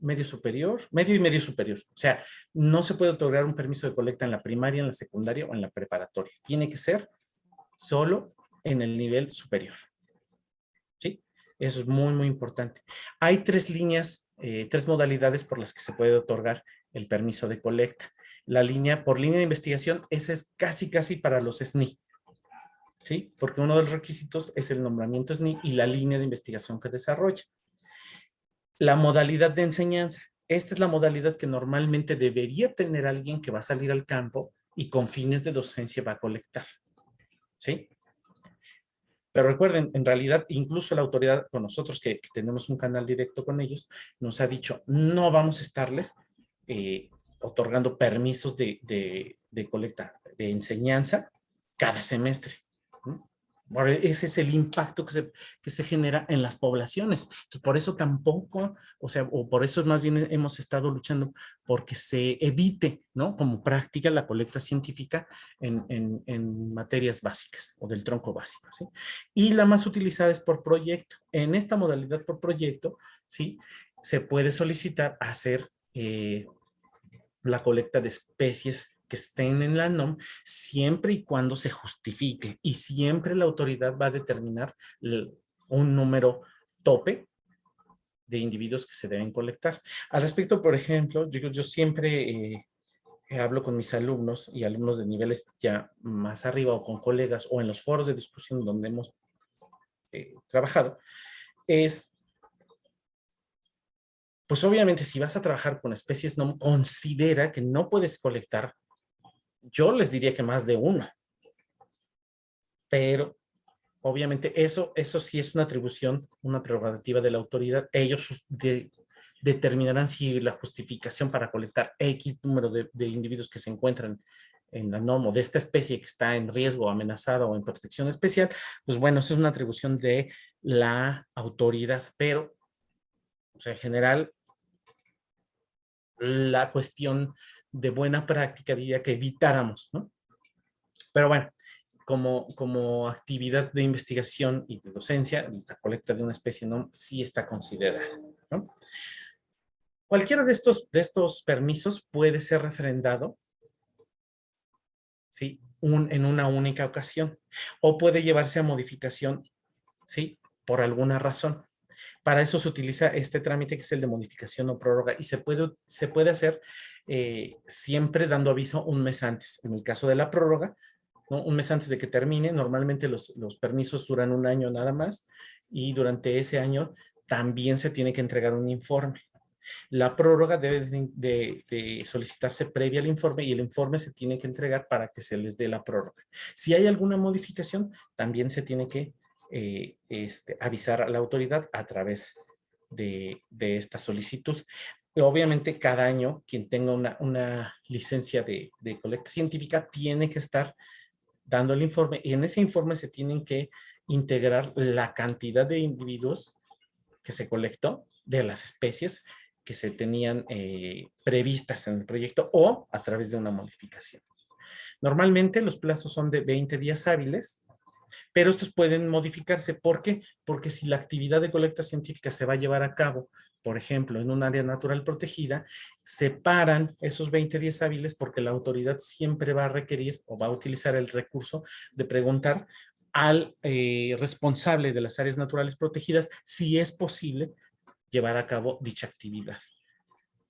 medio superior, medio y medio superior. O sea, no se puede otorgar un permiso de colecta en la primaria, en la secundaria o en la preparatoria. Tiene que ser solo en el nivel superior. ¿Sí? Eso es muy, muy importante. Hay tres líneas, tres modalidades por las que se puede otorgar el permiso de colecta. Por línea de investigación, esa es casi para los SNI. ¿Sí? Porque uno de los requisitos es el nombramiento SNI y la línea de investigación que desarrolla. La modalidad de enseñanza. Esta es la modalidad que normalmente debería tener alguien que va a salir al campo y con fines de docencia va a colectar. ¿Sí? Pero recuerden, en realidad, incluso la autoridad con nosotros, que tenemos un canal directo con ellos, nos ha dicho, no vamos a estarles otorgando permisos de colecta, de enseñanza cada semestre. ¿No? Ese es el impacto que se genera en las poblaciones. Entonces, por eso tampoco, o sea, o por eso más bien hemos estado luchando porque se evite, ¿no? Como práctica la colecta científica en materias básicas o del tronco básico, ¿sí? Y la más utilizada es por proyecto. En esta modalidad por proyecto, ¿sí? Se puede solicitar hacer la colecta de especies que estén en la NOM siempre y cuando se justifique, y siempre la autoridad va a determinar un número tope de individuos que se deben colectar. Al respecto, por ejemplo, yo siempre hablo con mis alumnos y alumnos de niveles ya más arriba o con colegas o en los foros de discusión donde hemos trabajado, pues obviamente si vas a trabajar con especies NOM, considera que no puedes colectar, yo les diría que más de uno, pero obviamente eso sí es una atribución, una prerrogativa de la autoridad. Ellos determinarán si la justificación para colectar X número de individuos que se encuentran en la NOM o de esta especie que está en riesgo, amenazada o en protección especial, pues bueno, esa es una atribución de la autoridad, pero o sea, en general la cuestión de buena práctica diría que evitáramos, ¿no? Pero bueno, como actividad de investigación y de docencia, la colecta de una especie NOM sí está considerada, ¿no? Cualquiera de estos permisos puede ser refrendado, ¿sí? En una única ocasión, o puede llevarse a modificación, ¿sí? Por alguna razón. Para eso se utiliza este trámite que es el de modificación o prórroga, y se puede hacer siempre dando aviso un mes antes. En el caso de la prórroga, ¿no? Un mes antes de que termine. Normalmente los permisos duran un año nada más, y durante ese año también se tiene que entregar un informe. La prórroga debe de solicitarse previa al informe, y el informe se tiene que entregar para que se les dé la prórroga. Si hay alguna modificación, también se tiene que avisar a la autoridad a través de esta solicitud. Obviamente, cada año, quien tenga una licencia de colecta científica tiene que estar dando el informe, y en ese informe se tienen que integrar la cantidad de individuos que se colectó de las especies que se tenían previstas en el proyecto o a través de una modificación. Normalmente los plazos son de 20 días hábiles, pero estos pueden modificarse. ¿Por qué? Porque si la actividad de colecta científica se va a llevar a cabo, por ejemplo, en un área natural protegida, separan esos 20 días hábiles porque la autoridad siempre va a requerir o va a utilizar el recurso de preguntar al responsable de las áreas naturales protegidas si es posible llevar a cabo dicha actividad.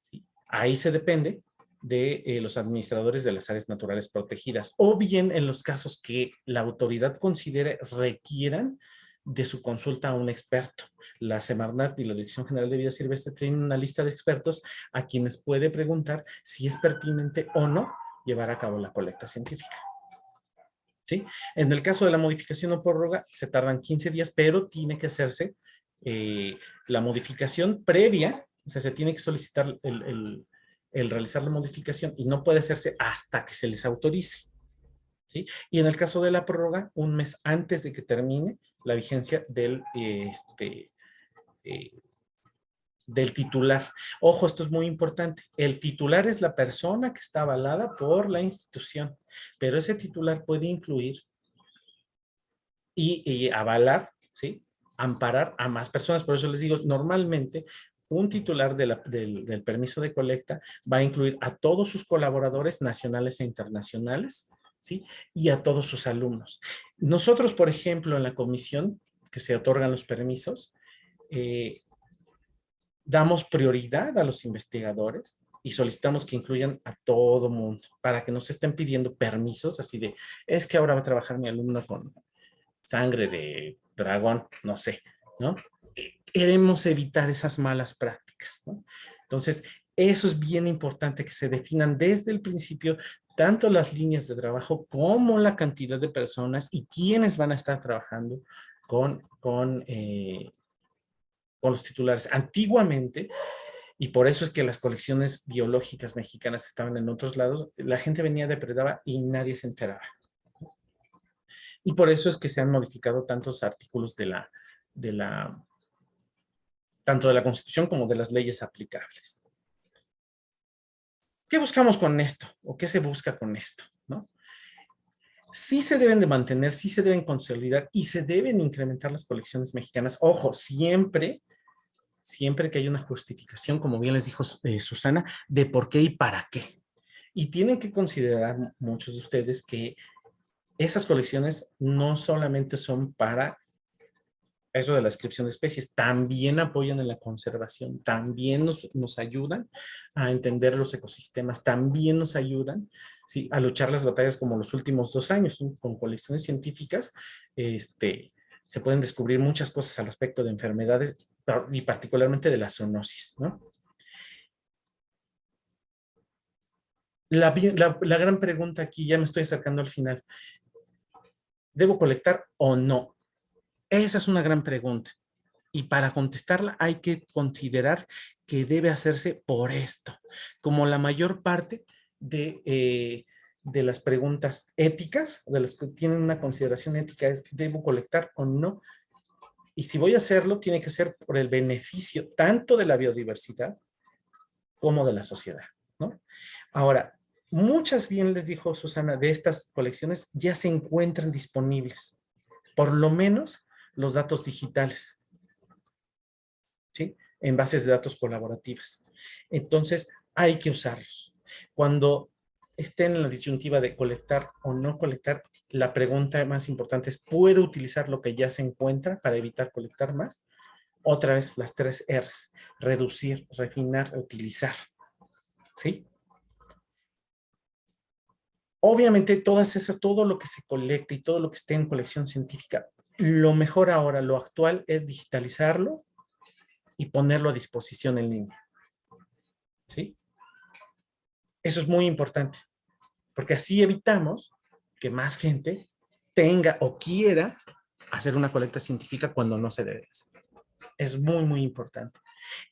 ¿Sí? Ahí se depende de los administradores de las áreas naturales protegidas, o bien en los casos que la autoridad considere requieran de su consulta a un experto. La Semarnat y la Dirección General de Vida Silvestre tienen una lista de expertos a quienes puede preguntar si es pertinente o no llevar a cabo la colecta científica. ¿Sí? En el caso de la modificación o prórroga, se tardan 15 días, pero tiene que hacerse la modificación previa, o sea, se tiene que solicitar el realizar la modificación, y no puede hacerse hasta que se les autorice. ¿Sí? Y en el caso de la prórroga, un mes antes de que termine la vigencia del titular. Ojo, esto es muy importante. El titular es la persona que está avalada por la institución, pero ese titular puede incluir y avalar, ¿sí? Amparar a más personas. Por eso les digo, normalmente un titular del permiso de colecta va a incluir a todos sus colaboradores nacionales e internacionales, ¿sí? Y a todos sus alumnos. Nosotros, por ejemplo, en la comisión que se otorgan los permisos, damos prioridad a los investigadores y solicitamos que incluyan a todo mundo para que no se estén pidiendo permisos así de, es que ahora va a trabajar mi alumno con sangre de dragón, no sé, ¿no? Queremos evitar esas malas prácticas, ¿no? Entonces, eso es bien importante, que se definan desde el principio tanto las líneas de trabajo como la cantidad de personas y quiénes van a estar trabajando con los titulares. Antiguamente, y por eso es que las colecciones biológicas mexicanas estaban en otros lados, la gente venía, depredaba y nadie se enteraba. Y por eso es que se han modificado tantos artículos tanto de la Constitución como de las leyes aplicables. ¿Qué buscamos con esto? ¿O qué se busca con esto? ¿No? Sí se deben de mantener, sí se deben consolidar y se deben incrementar las colecciones mexicanas. Ojo, siempre que hay una justificación, como bien les dijo Susana, de por qué y para qué. Y tienen que considerar muchos de ustedes que esas colecciones no solamente son para eso de la descripción de especies, también apoyan en la conservación, también nos ayudan a entender los ecosistemas, también nos ayudan, ¿sí?, a luchar las batallas como los últimos 2 años, ¿sí? Con colecciones científicas, se pueden descubrir muchas cosas al respecto de enfermedades y particularmente de la zoonosis, ¿no? La gran pregunta aquí, ya me estoy acercando al final, ¿debo colectar o no? Esa es una gran pregunta. Y para contestarla hay que considerar que debe hacerse por esto. Como la mayor parte de las preguntas éticas, de las que tienen una consideración ética, es ¿debo colectar o no? Y si voy a hacerlo, tiene que ser por el beneficio tanto de la biodiversidad como de la sociedad, ¿no? Ahora, muchas, bien les dijo Susana, de estas colecciones ya se encuentran disponibles, por lo menos los datos digitales, ¿sí?, en bases de datos colaborativas. Entonces, hay que usarlos. Cuando estén en la disyuntiva de colectar o no colectar, la pregunta más importante es, ¿puedo utilizar lo que ya se encuentra para evitar colectar más? Otra vez, las 3 R's: reducir, refinar, utilizar, ¿sí? Obviamente, todo lo que se colecta y todo lo que esté en colección científica, lo mejor ahora, lo actual, es digitalizarlo y ponerlo a disposición en línea, ¿sí? Eso es muy importante, porque así evitamos que más gente tenga o quiera hacer una colecta científica cuando no se debe hacer. Es muy, muy importante.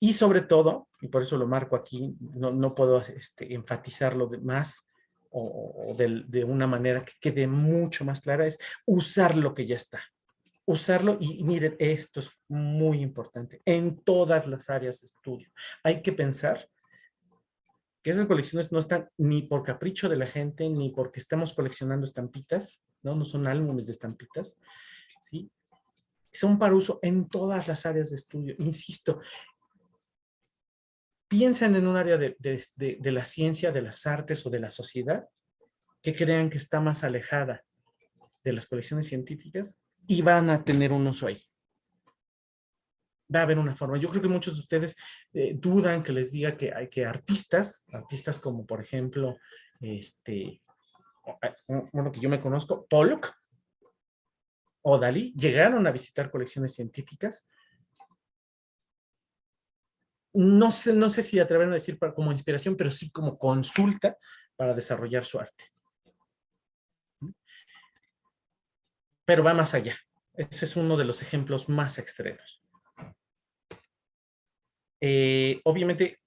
Y sobre todo, y por eso lo marco aquí, no puedo enfatizarlo más o de una manera que quede mucho más clara, es usar lo que ya está. Usarlo y miren, esto es muy importante en todas las áreas de estudio. Hay que pensar que esas colecciones no están ni por capricho de la gente, ni porque estamos coleccionando estampitas, ¿no? No son álbumes de estampitas, ¿sí? Son para uso en todas las áreas de estudio. Insisto, piensan en un área de la ciencia, de las artes o de la sociedad que crean que está más alejada de las colecciones científicas y van a tener un uso ahí. Va a haber una forma. Yo creo que muchos de ustedes dudan que les diga que hay que artistas como por ejemplo, bueno, que yo me conozco, Pollock o Dalí, llegaron a visitar colecciones científicas. No sé si atreverme a decir como inspiración, pero sí como consulta para desarrollar su arte. Pero va más allá. Ese es uno de los ejemplos más extremos. Obviamente,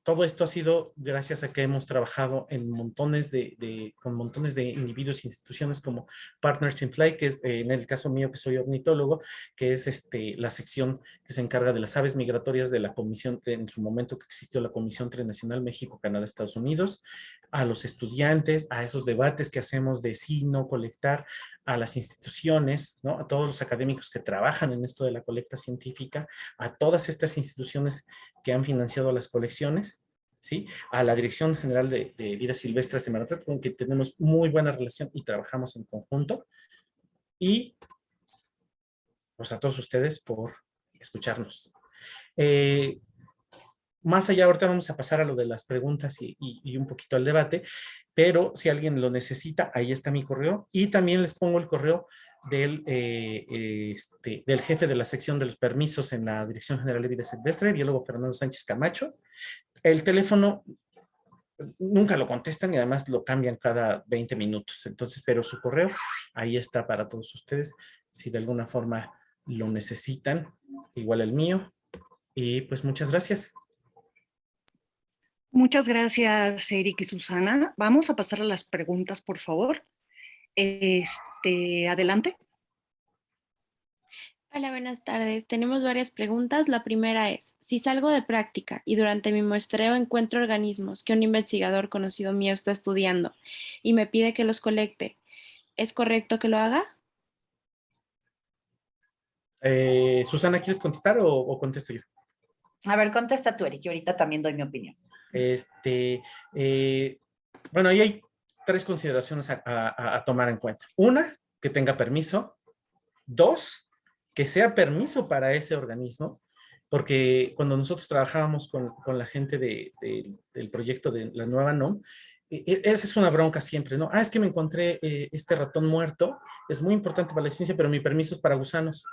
todo esto ha sido gracias a que hemos trabajado en con montones de individuos e instituciones como Partners in Flight, que es en el caso mío que soy ornitólogo, que es la sección que se encarga de las aves migratorias de la comisión, en su momento que existió la Comisión Trinacional México, Canadá, Estados Unidos, a los estudiantes, a esos debates que hacemos de sí, no colectar, a las instituciones, ¿no?, a todos los académicos que trabajan en esto de la colecta científica, a todas estas instituciones que han financiado las colecciones, ¿sí?, a la Dirección General de Vida Silvestre de Semarnat, con que tenemos muy buena relación y trabajamos en conjunto, y pues a todos ustedes por escucharnos. Más allá, ahorita vamos a pasar a lo de las preguntas y un poquito al debate, pero si alguien lo necesita, ahí está mi correo, y también les pongo el correo del jefe de la sección de los permisos en la Dirección General de Vida Silvestre, biólogo Fernando Sánchez Camacho. El teléfono nunca lo contestan y además lo cambian cada 20 minutos, entonces, pero su correo ahí está para todos ustedes, si de alguna forma lo necesitan, igual el mío. Y pues muchas gracias. Muchas gracias, Eric y Susana. Vamos a pasar a las preguntas, por favor. Adelante. Hola, buenas tardes. Tenemos varias preguntas. La primera es, si salgo de práctica y durante mi muestreo encuentro organismos que un investigador conocido mío está estudiando y me pide que los colecte, ¿es correcto que lo haga? Susana, ¿quieres contestar o contesto yo? A ver, contesta tú, Eric, y ahorita también doy mi opinión. Bueno, ahí hay 3 consideraciones a tomar en cuenta. Una, que tenga permiso. 2, que sea permiso para ese organismo, porque cuando nosotros trabajábamos con la gente del proyecto de la nueva NOM, esa es una bronca siempre, ¿no? Es que me encontré este ratón muerto, es muy importante para la ciencia, pero mi permiso es para gusanos.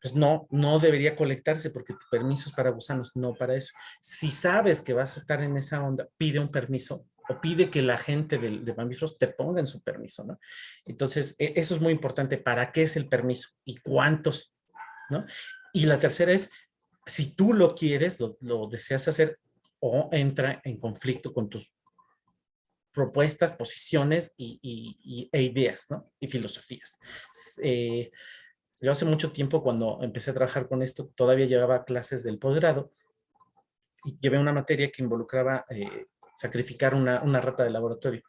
Pues no, no debería colectarse porque tu permiso es para gusanos, no para eso. Si sabes que vas a estar en esa onda, pide un permiso o pide que la gente de mamíferos te ponga en su permiso, ¿no? Entonces, eso es muy importante. ¿Para qué es el permiso? ¿Y cuántos? ¿No? Y la tercera es, si tú lo quieres, lo deseas hacer o entra en conflicto con tus propuestas, posiciones e ideas, ¿no? Y filosofías. Yo hace mucho tiempo, cuando empecé a trabajar con esto, todavía llevaba clases del posgrado y llevé una materia que involucraba sacrificar una rata de laboratorio.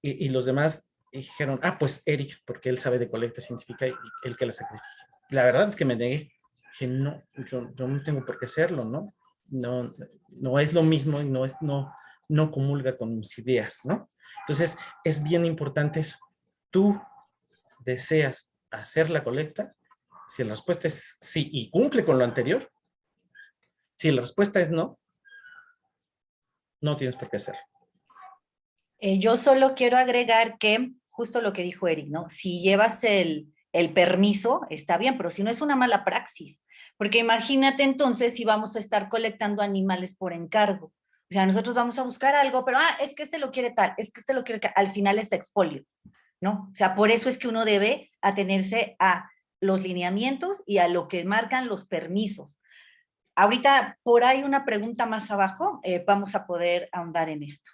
Y los demás dijeron, pues Eric, porque él sabe de colecta científica y él que la sacrifica. La verdad es que me negué. Dije, no, yo no tengo por qué hacerlo, ¿no? No, no es lo mismo y no comulga con mis ideas, ¿no? Entonces, es bien importante eso. Tú deseas hacer la colecta. Si la respuesta es sí y cumple con lo anterior, si la respuesta es no, no tienes por qué hacerlo. Yo solo quiero agregar que, justo lo que dijo Eric, ¿no? Si llevas el permiso, está bien, pero si no es una mala praxis, porque imagínate entonces si vamos a estar colectando animales por encargo. O sea, nosotros vamos a buscar algo, pero es que este lo quiere tal, es que este lo quiere tal, al final es expolio, ¿no? O sea, por eso es que uno debe atenerse a los lineamientos y a lo que marcan los permisos. Ahorita, por ahí una pregunta más abajo, vamos a poder ahondar en esto.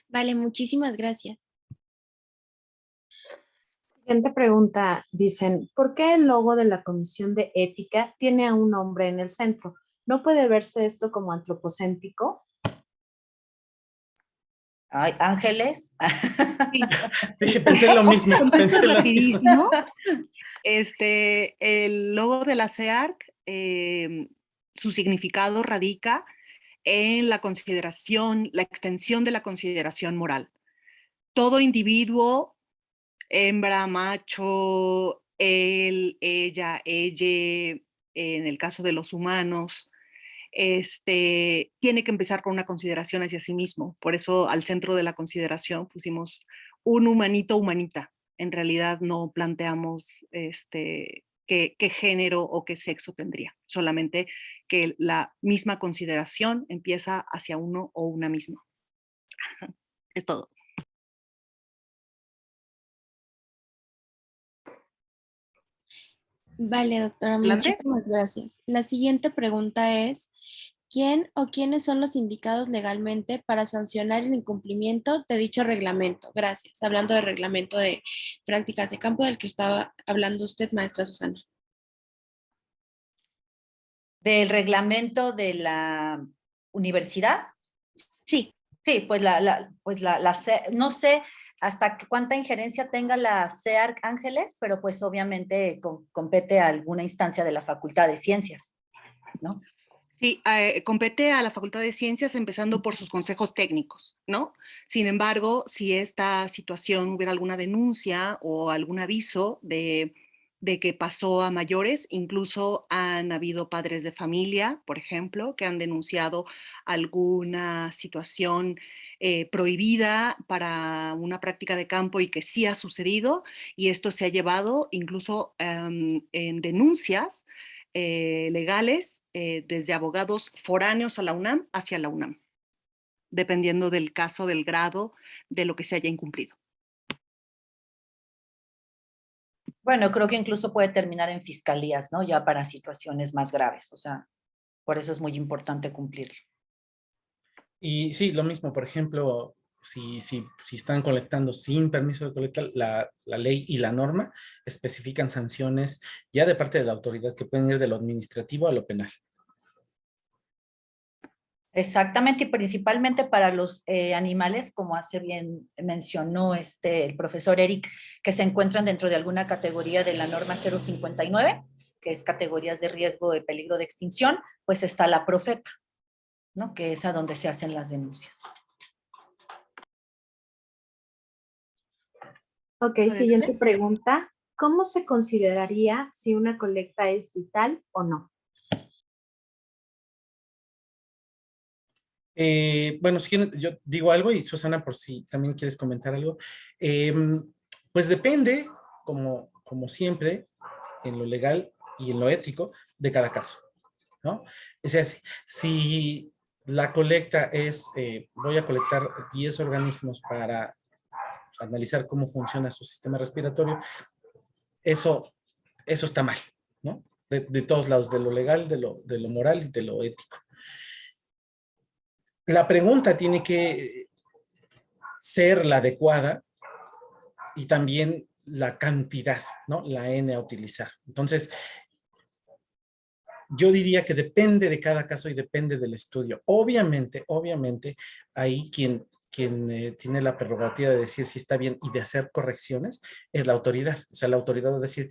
Vale, muchísimas gracias. Siguiente pregunta, dicen, ¿por qué el logo de la Comisión de Ética tiene a un hombre en el centro? ¿No puede verse esto como antropocéntrico? Ay, Ángeles. Sí. Pensé lo mismo. Contesto Pensé lo mismo. rapidísimo. El logo de la CEARC, su significado radica en la consideración, la extensión de la consideración moral. Todo individuo, hembra, macho, él, ella, ella, en el caso de los humanos, tiene que empezar con una consideración hacia sí mismo. Por eso al centro de la consideración pusimos un humanito, humanita. En realidad no planteamos qué género o qué sexo tendría, solamente que la misma consideración empieza hacia uno o una misma. Es todo. Vale, doctora, ¿Adelante? muchísimas gracias. La siguiente pregunta es, ¿quién o quiénes son los indicados legalmente para sancionar el incumplimiento de dicho reglamento? Gracias. Hablando de reglamento de prácticas de campo del que estaba hablando usted, maestra Susana. ¿Del reglamento de la universidad? Sí. Sí, pues no sé hasta cuánta injerencia tenga la CEARC Ángeles, pero pues obviamente compete a alguna instancia de la Facultad de Ciencias, ¿no? Sí, compete a la Facultad de Ciencias empezando por sus consejos técnicos, ¿no? Sin embargo, si esta situación hubiera alguna denuncia o algún aviso de que pasó a mayores, incluso han habido padres de familia, por ejemplo, que han denunciado alguna situación prohibida para una práctica de campo y que sí ha sucedido, y esto se ha llevado incluso en denuncias legales desde abogados foráneos a la UNAM hacia la UNAM, dependiendo del caso, del grado de lo que se haya incumplido. Bueno, creo que incluso puede terminar en fiscalías, ¿no? Ya para situaciones más graves, o sea, por eso es muy importante cumplirlo. Y sí, lo mismo, por ejemplo, si están colectando sin permiso de colectar, la ley y la norma especifican sanciones ya de parte de la autoridad que pueden ir de lo administrativo a lo penal. Exactamente, y principalmente para los animales, como hace bien mencionó el profesor Eric, que se encuentran dentro de alguna categoría de la norma 059, que es categorías de riesgo de peligro de extinción, pues está la Profepa, ¿no? Que es a donde se hacen las denuncias. Ok, siguiente pregunta. ¿Cómo se consideraría si una colecta es vital o no? Bueno, si quieren, yo digo algo y Susana, por si también quieres comentar algo. Pues depende, como siempre, en lo legal y en lo ético de cada caso, ¿no? O sea, si la colecta es, voy a colectar 10 organismos para analizar cómo funciona su sistema respiratorio, eso está mal, ¿no? De todos lados, de lo legal, de lo moral y de lo ético. La pregunta tiene que ser la adecuada y también la cantidad, ¿no? La N a utilizar. Entonces, yo diría que depende de cada caso y depende del estudio. Obviamente, ahí quien tiene la prerrogativa de decir si está bien y de hacer correcciones es la autoridad. O sea, la autoridad va a decir,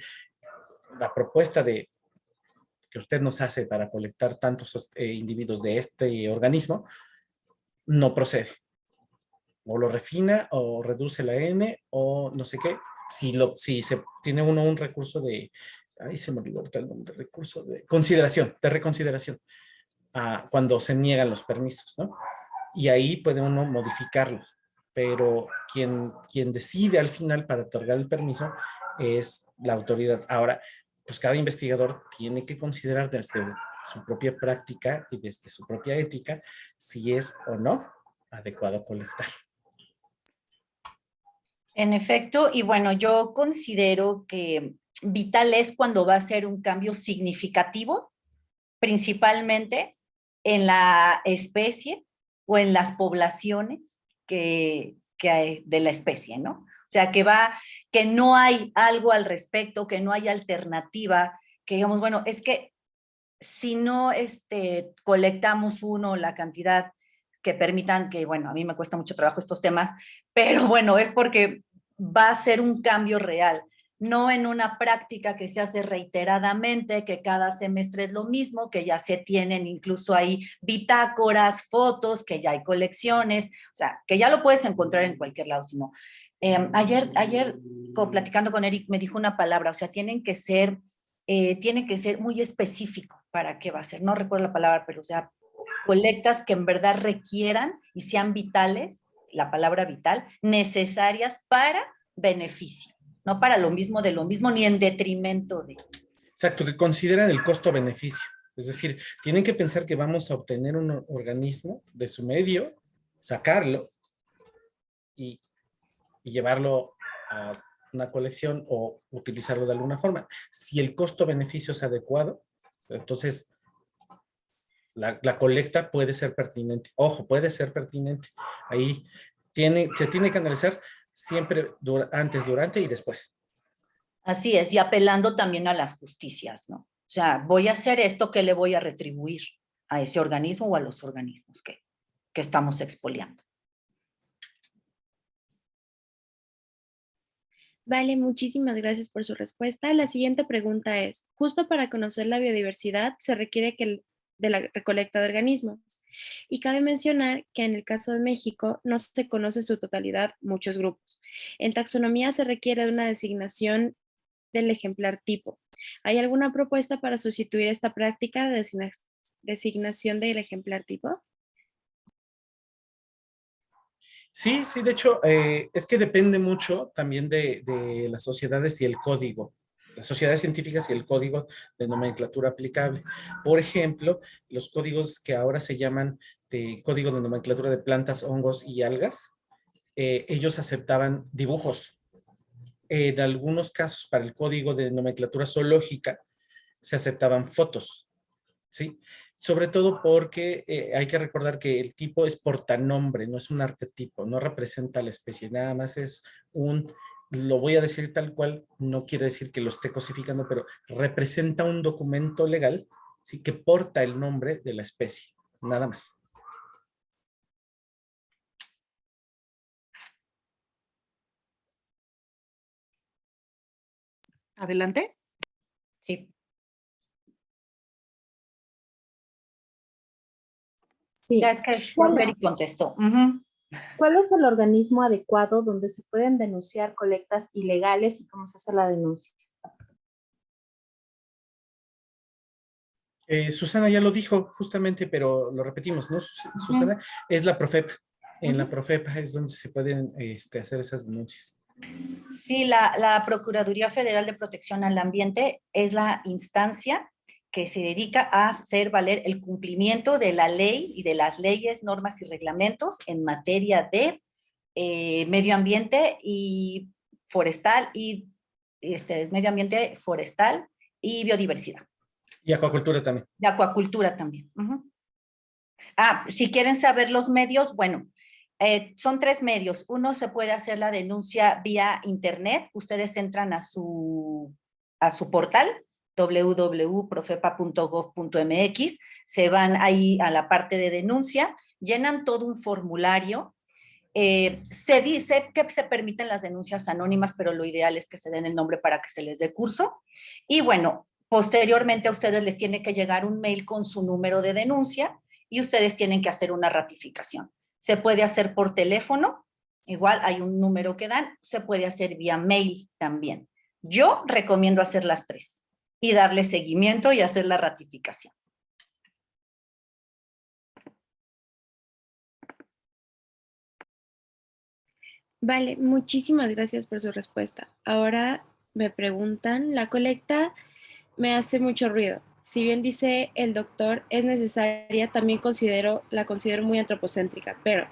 la propuesta que usted nos hace para colectar tantos individuos de este organismo no procede. O lo refina o reduce la N o no sé qué. Si se tiene uno un recurso de, ahí se me olvidó ahorita el nombre, recurso de consideración, de reconsideración, cuando se niegan los permisos, ¿no? Y ahí puede uno modificarlos, pero quien decide al final para otorgar el permiso es la autoridad. Ahora, pues cada investigador tiene que considerar desde su propia práctica y desde su propia ética si es o no adecuado colectar. En efecto, y bueno, yo considero que vital es cuando va a ser un cambio significativo, principalmente en la especie o en las poblaciones que hay de la especie, ¿no? O sea, que no hay algo al respecto, que no hay alternativa, que digamos, bueno, es que si no colectamos la cantidad que permitan, que bueno, a mí me cuesta mucho trabajo estos temas, pero bueno, es porque va a ser un cambio real, no en una práctica que se hace reiteradamente, que cada semestre es lo mismo, que ya se tienen incluso ahí bitácoras, fotos, que ya hay colecciones, o sea, que ya lo puedes encontrar en cualquier lado, sino ayer platicando con Eric me dijo una palabra, o sea, tiene que ser muy específico para qué va a ser. No recuerdo la palabra, pero o sea, colectas que en verdad requieran y sean vitales, la palabra vital, necesarias para beneficio, no para lo mismo de lo mismo, ni en detrimento de. Exacto, que consideran el costo-beneficio. Es decir, tienen que pensar que vamos a obtener un organismo de su medio, sacarlo y llevarlo a una colección o utilizarlo de alguna forma. Si el costo-beneficio es adecuado, entonces la colecta puede ser pertinente. Ojo, puede ser pertinente. Ahí se tiene que analizar siempre antes, durante y después. Así es, y apelando también a las justicias, ¿no? O sea, voy a hacer esto, ¿qué le voy a retribuir a ese organismo o a los organismos que estamos expoliando? Vale, muchísimas gracias por su respuesta. La siguiente pregunta es, justo para conocer la biodiversidad se requiere de la recolecta de organismos. Y cabe mencionar que en el caso de México no se conoce en su totalidad muchos grupos. En taxonomía se requiere de una designación del ejemplar tipo. ¿Hay alguna propuesta para sustituir esta práctica de designación del ejemplar tipo? Sí, sí, de hecho, es que depende mucho también de las sociedades y el código, las sociedades científicas y el código de nomenclatura aplicable. Por ejemplo, los códigos que ahora se llaman de código de nomenclatura de plantas, hongos y algas, ellos aceptaban dibujos. en algunos casos para el código de nomenclatura zoológica se aceptaban fotos, ¿sí? Sobre todo porque hay que recordar que el tipo es portanombre, no es un arquetipo, no representa a la especie, nada más es lo voy a decir tal cual, no quiere decir que lo esté cosificando, pero representa un documento legal, ¿sí? Que porta el nombre de la especie, nada más. Adelante. Sí. Sí. Ya es que Wolveri contestó. Ujú. ¿Cuál es el organismo adecuado donde se pueden denunciar colectas ilegales y cómo se hace la denuncia? Susana ya lo dijo justamente, pero lo repetimos, ¿no? Susana, es la Profepa. En la Profepa es donde se pueden hacer esas denuncias. Sí, la Procuraduría Federal de Protección al Ambiente es la instancia que se dedica a hacer valer el cumplimiento de la ley y de las leyes, normas y reglamentos en materia de medio ambiente y forestal y medio ambiente forestal y biodiversidad. Y acuacultura también. De acuacultura también. Si quieren saber los medios, bueno, son 3 medios. Uno, se puede hacer la denuncia vía internet. Ustedes entran a su portal www.profepa.gov.mx, se van ahí a la parte de denuncia, llenan todo un formulario. Se dice que se permiten las denuncias anónimas, pero lo ideal es que se den el nombre para que se les dé curso. Y bueno, posteriormente a ustedes les tiene que llegar un mail con su número de denuncia y ustedes tienen que hacer una ratificación. Se puede hacer por teléfono, igual hay un número que dan, se puede hacer vía mail también. Yo recomiendo hacer las 3 y darle seguimiento y hacer la ratificación. Vale, muchísimas gracias por su respuesta. Ahora me preguntan, la colecta me hace mucho ruido. Si bien dice el doctor es necesaria, también la considero muy antropocéntrica, pero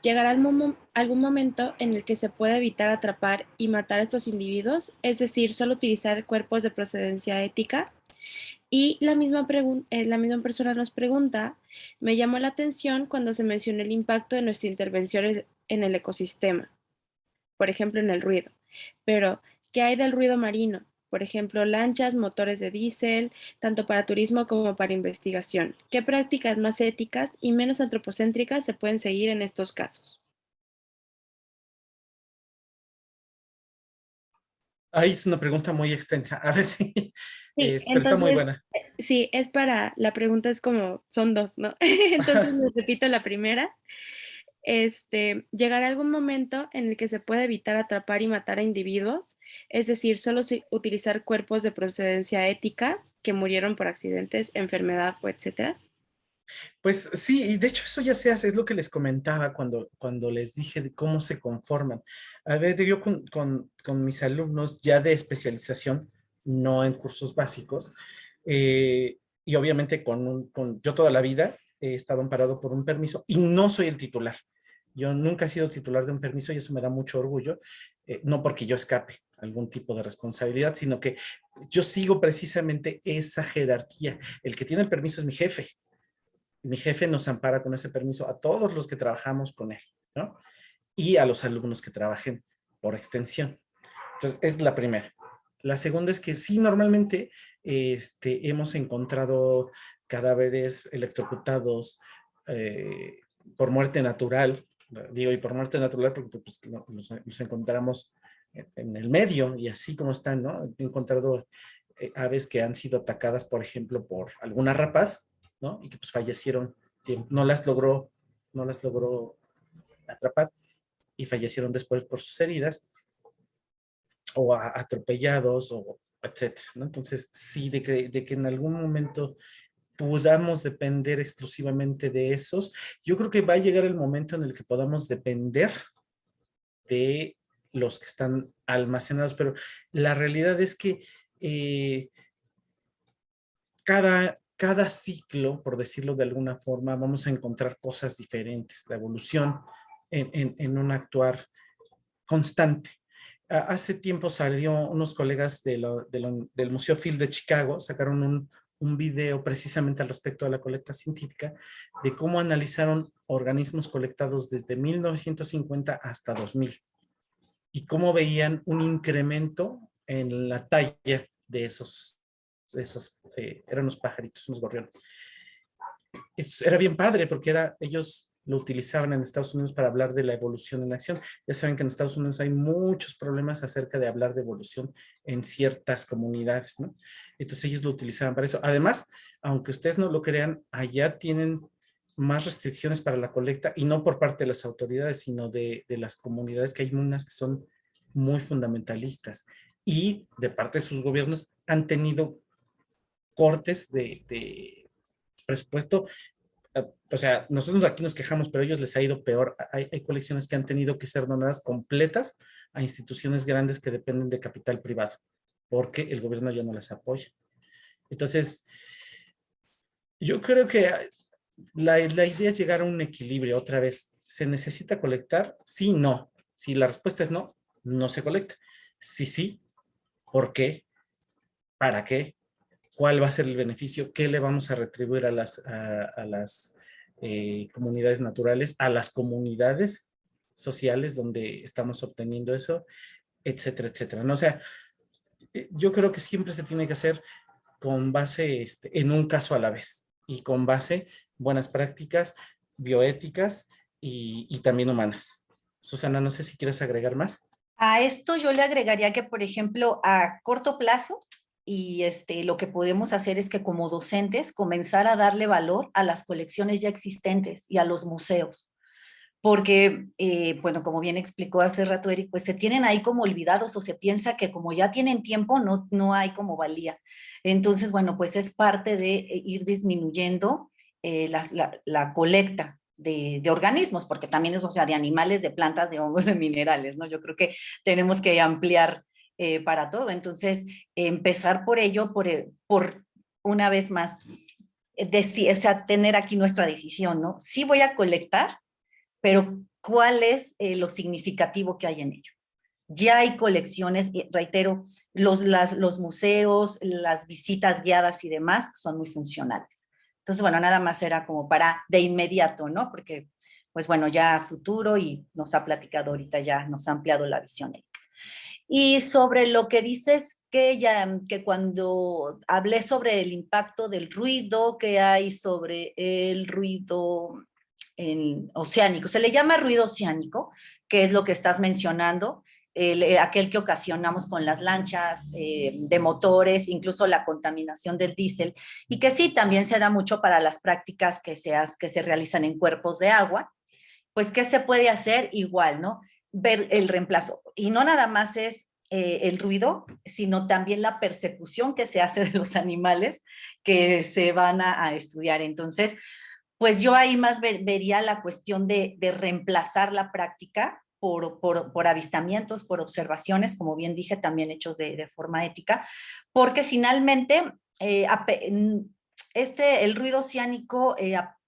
llegará algún momento en el que se pueda evitar atrapar y matar a estos individuos, es decir, solo utilizar cuerpos de procedencia ética. Y la misma persona nos pregunta, me llamó la atención cuando se mencionó el impacto de nuestra intervención en el ecosistema, por ejemplo, en el ruido. Pero, ¿qué hay del ruido marino? Por ejemplo, lanchas, motores de diésel, tanto para turismo como para investigación. ¿Qué prácticas más éticas y menos antropocéntricas se pueden seguir en estos casos? Ahí es una pregunta muy extensa. A ver si, Sí, pero está muy entonces, buena. sí, la pregunta es como, son 2, ¿no? Entonces les repito la primera. Llegará algún momento en el que se puede evitar atrapar y matar a individuos, es decir, solo utilizar cuerpos de procedencia ética que murieron por accidentes, enfermedad o etcétera. Pues sí, y de hecho eso ya se hace, es lo que les comentaba cuando les dije de cómo se conforman. A ver, yo con mis alumnos ya de especialización, no en cursos básicos, y obviamente yo toda la vida he estado amparado por un permiso y no soy el titular. Yo nunca he sido titular de un permiso y eso me da mucho orgullo, no porque yo escape algún tipo de responsabilidad, sino que yo sigo precisamente esa jerarquía. El que tiene el permiso es mi jefe. Mi jefe nos ampara con ese permiso a todos los que trabajamos con él, ¿no? Y a los alumnos que trabajen por extensión. Entonces, es la primera. La segunda es que sí, normalmente hemos encontrado cadáveres electrocutados por muerte natural. Digo, y por muerte natural porque pues, nos encontramos en el medio y así como están, ¿no? He encontrado aves que han sido atacadas, por ejemplo, por alguna rapaz, ¿no? Y que pues fallecieron, no las logró atrapar y fallecieron después por sus heridas o atropellados o etcétera, ¿no? Entonces, sí, de que en algún momento podamos depender exclusivamente de esos, yo creo que va a llegar el momento en el que podamos depender de los que están almacenados, pero la realidad es que cada ciclo, por decirlo de alguna forma, vamos a encontrar cosas diferentes, la evolución en un actuar constante. Hace tiempo salió unos colegas del Museo Field de Chicago, sacaron un video precisamente al respecto de la colecta científica, de cómo analizaron organismos colectados desde 1950 hasta 2000 y cómo veían un incremento en la talla de esos eran unos pajaritos, unos gorriones. Era bien padre porque ellos lo utilizaban en Estados Unidos para hablar de la evolución en acción. Ya saben que en Estados Unidos hay muchos problemas acerca de hablar de evolución en ciertas comunidades, ¿no? Entonces ellos lo utilizaban para eso. Además, aunque ustedes no lo crean, allá tienen más restricciones para la colecta y no por parte de las autoridades, sino de las comunidades, que hay unas que son muy fundamentalistas y de parte de sus gobiernos han tenido cortes de presupuesto. O sea, nosotros aquí nos quejamos, pero a ellos les ha ido peor. Hay colecciones que han tenido que ser donadas completas a instituciones grandes que dependen de capital privado, porque el gobierno ya no las apoya. Entonces, yo creo que la idea es llegar a un equilibrio otra vez. ¿Se necesita colectar? Sí, no. Si la respuesta es no, no se colecta. Sí, sí. ¿Por qué? ¿Para qué? ¿Cuál va a ser el beneficio? ¿Qué le vamos a retribuir a las comunidades naturales, a las comunidades sociales donde estamos obteniendo eso, etcétera, etcétera? ¿No? O sea, yo creo que siempre se tiene que hacer con base en un caso a la vez y con base buenas prácticas bioéticas y también humanas. Susana, no sé si quieres agregar más. A esto yo le agregaría que, por ejemplo, a corto plazo, y lo que podemos hacer es que como docentes comenzar a darle valor a las colecciones ya existentes y a los museos. Porque, bueno, como bien explicó hace rato Eric, pues se tienen ahí como olvidados o se piensa que como ya tienen tiempo no hay como valía. Entonces, bueno, pues es parte de ir disminuyendo la colecta de organismos, porque también es, o sea, de animales, de plantas, de hongos, de minerales, ¿no? Yo creo que tenemos que ampliar para todo. Entonces, empezar por ello, por una vez más, o sea, tener aquí nuestra decisión, ¿no? Sí voy a colectar, pero ¿cuál es lo significativo que hay en ello? Ya hay colecciones, reitero, los museos, las visitas guiadas y demás son muy funcionales. Entonces, bueno, nada más era como para de inmediato, ¿no? Porque, pues bueno, ya a futuro y nos ha platicado ahorita, ya nos ha ampliado la visión. Y sobre lo que dices que cuando hablé sobre el impacto del ruido que hay sobre el ruido oceánico, se le llama ruido oceánico, que es lo que estás mencionando, aquel que ocasionamos con las lanchas de motores, incluso la contaminación del diésel, y que sí, también se da mucho para las prácticas que se realizan en cuerpos de agua. Pues, ¿qué se puede hacer? Igual, ¿no? Ver el reemplazo. Y no nada más es el ruido, sino también la persecución que se hace de los animales que se van a estudiar. Entonces, pues yo ahí más vería la cuestión de reemplazar la práctica por avistamientos, por observaciones, como bien dije, también hechos de forma ética, porque finalmente el ruido oceánico,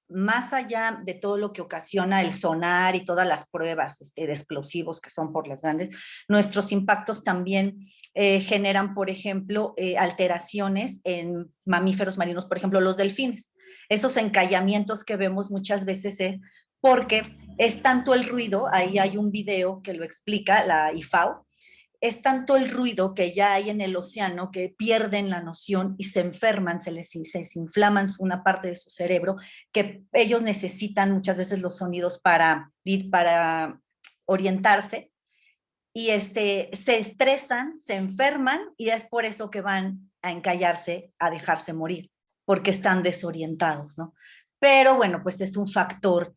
más allá de todo lo que ocasiona el sonar y todas las pruebas de explosivos que son por las grandes, nuestros impactos también generan, por ejemplo, alteraciones en mamíferos marinos, por ejemplo, los delfines. Esos encallamientos que vemos muchas veces es porque es tanto el ruido, ahí hay un video que lo explica, la IFAO, es tanto el ruido que ya hay en el océano que pierden la noción y se enferman, se inflaman una parte de su cerebro, que ellos necesitan muchas veces los sonidos para orientarse, y se estresan, se enferman, y es por eso que van a encallarse, a dejarse morir, porque están desorientados, ¿no? Pero bueno, pues es un factor,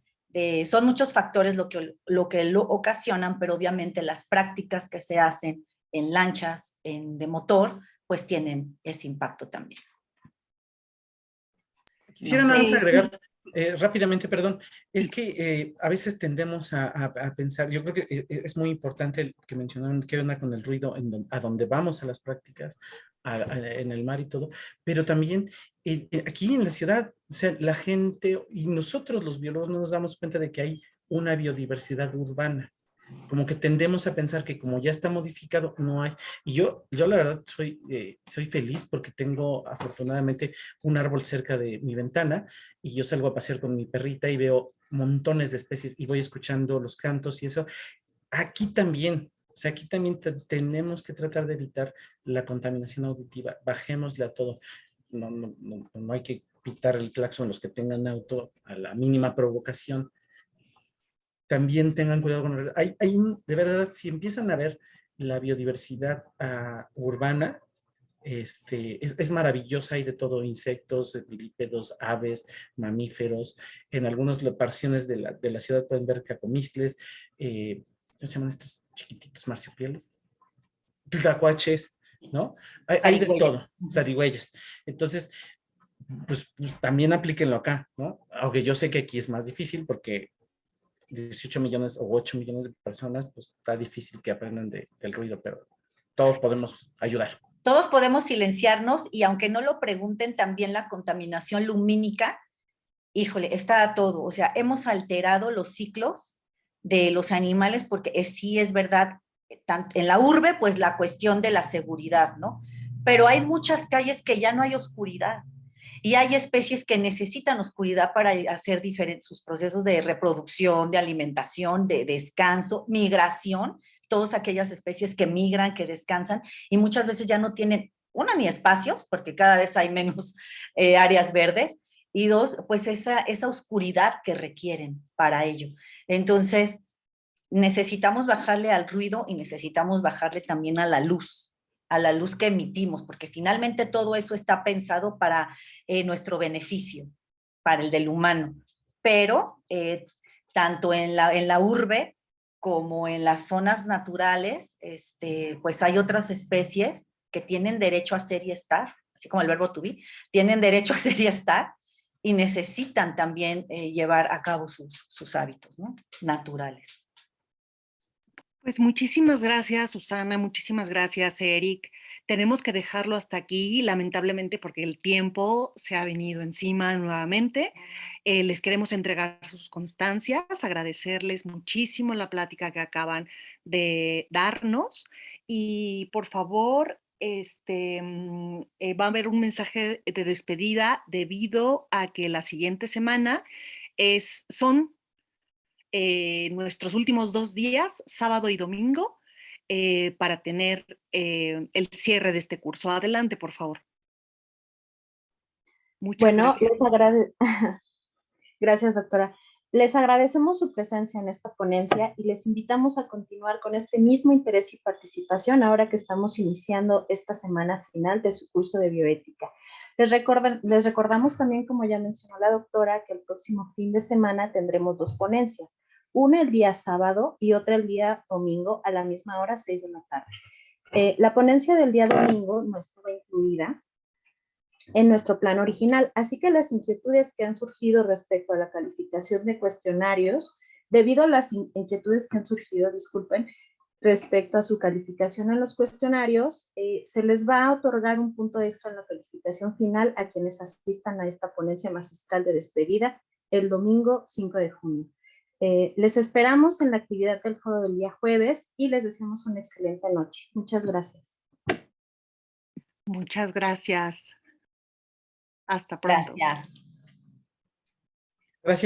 son muchos factores lo que lo ocasionan, pero obviamente las prácticas que se hacen en lanchas de motor, pues tienen ese impacto también. Quisiera nada más agregar rápidamente, perdón, es que a veces tendemos a pensar, yo creo que es muy importante el que mencionaron qué onda con el ruido a donde vamos a las prácticas, en el mar y todo, pero también aquí en la ciudad, o sea, la gente y nosotros los biólogos no nos damos cuenta de que hay una biodiversidad urbana. como que tendemos a pensar que como ya está modificado, no hay. Y yo la verdad soy feliz porque tengo afortunadamente un árbol cerca de mi ventana y yo salgo a pasear con mi perrita y veo montones de especies y voy escuchando los cantos y eso. Aquí también, o sea, aquí también tenemos que tratar de evitar la contaminación auditiva. Bajémosle a todo. No hay que pitar el claxon los que tengan auto a la mínima provocación. También tengan cuidado con de verdad, si empiezan a ver la biodiversidad urbana, es maravillosa, hay de todo, insectos, bípedos, aves, mamíferos. En algunas porciones de la ciudad pueden ver cacomixtles, ¿cómo se llaman estos chiquititos marsupiales? Tlacuaches, ¿no? Hay de todo, zarigüeyas. Entonces, pues también aplíquenlo acá, ¿no? Aunque yo sé que aquí es más difícil porque 18 millones o 8 millones de personas, pues está difícil que aprendan del ruido, pero todos podemos ayudar. Todos podemos silenciarnos y aunque no lo pregunten, también la contaminación lumínica, híjole, está a todo. O sea, hemos alterado los ciclos de los animales porque sí es verdad, en la urbe, pues la cuestión de la seguridad, ¿no? Pero hay muchas calles que ya no hay oscuridad. Y hay especies que necesitan oscuridad para hacer diferentes sus procesos de reproducción, de alimentación, de descanso, migración, todas aquellas especies que migran, que descansan y muchas veces ya no tienen, una, ni espacios, porque cada vez hay menos áreas verdes, y dos, pues esa oscuridad que requieren para ello. Entonces, necesitamos bajarle al ruido y necesitamos bajarle también a la luz que emitimos, porque finalmente todo eso está pensado para nuestro beneficio, para el del humano. Pero tanto en la urbe como en las zonas naturales, pues hay otras especies que tienen derecho a ser y estar, así como el verbo to be, tienen derecho a ser y estar y necesitan también llevar a cabo sus hábitos, ¿no? Naturales. Pues muchísimas gracias, Susana, muchísimas gracias, Eric. Tenemos que dejarlo hasta aquí, lamentablemente, porque el tiempo se ha venido encima nuevamente. Les queremos entregar sus constancias, agradecerles muchísimo la plática que acaban de darnos y por favor, va a haber un mensaje de despedida debido a que la siguiente semana son nuestros últimos 2 días, sábado y domingo, para tener el cierre de este curso. Adelante, por favor. Muchas gracias. Gracias, doctora. Les agradecemos su presencia en esta ponencia y les invitamos a continuar con este mismo interés y participación ahora que estamos iniciando esta semana final de su curso de bioética. Les recordamos también, como ya mencionó la doctora, que el próximo fin de semana tendremos 2 ponencias, una el día sábado y otra el día domingo a la misma hora, 6 de la tarde. La ponencia del día domingo no estaba incluida en nuestro plan original, así que las inquietudes que han surgido respecto a la calificación de cuestionarios, debido a las inquietudes que han surgido, disculpen, respecto a su calificación en los cuestionarios, se les va a otorgar un punto extra en la calificación final a quienes asistan a esta ponencia magistral de despedida el domingo 5 de junio. Les esperamos en la actividad del foro del día jueves y les deseamos una excelente noche. Muchas gracias. Muchas gracias. Hasta pronto. Gracias. Gracias.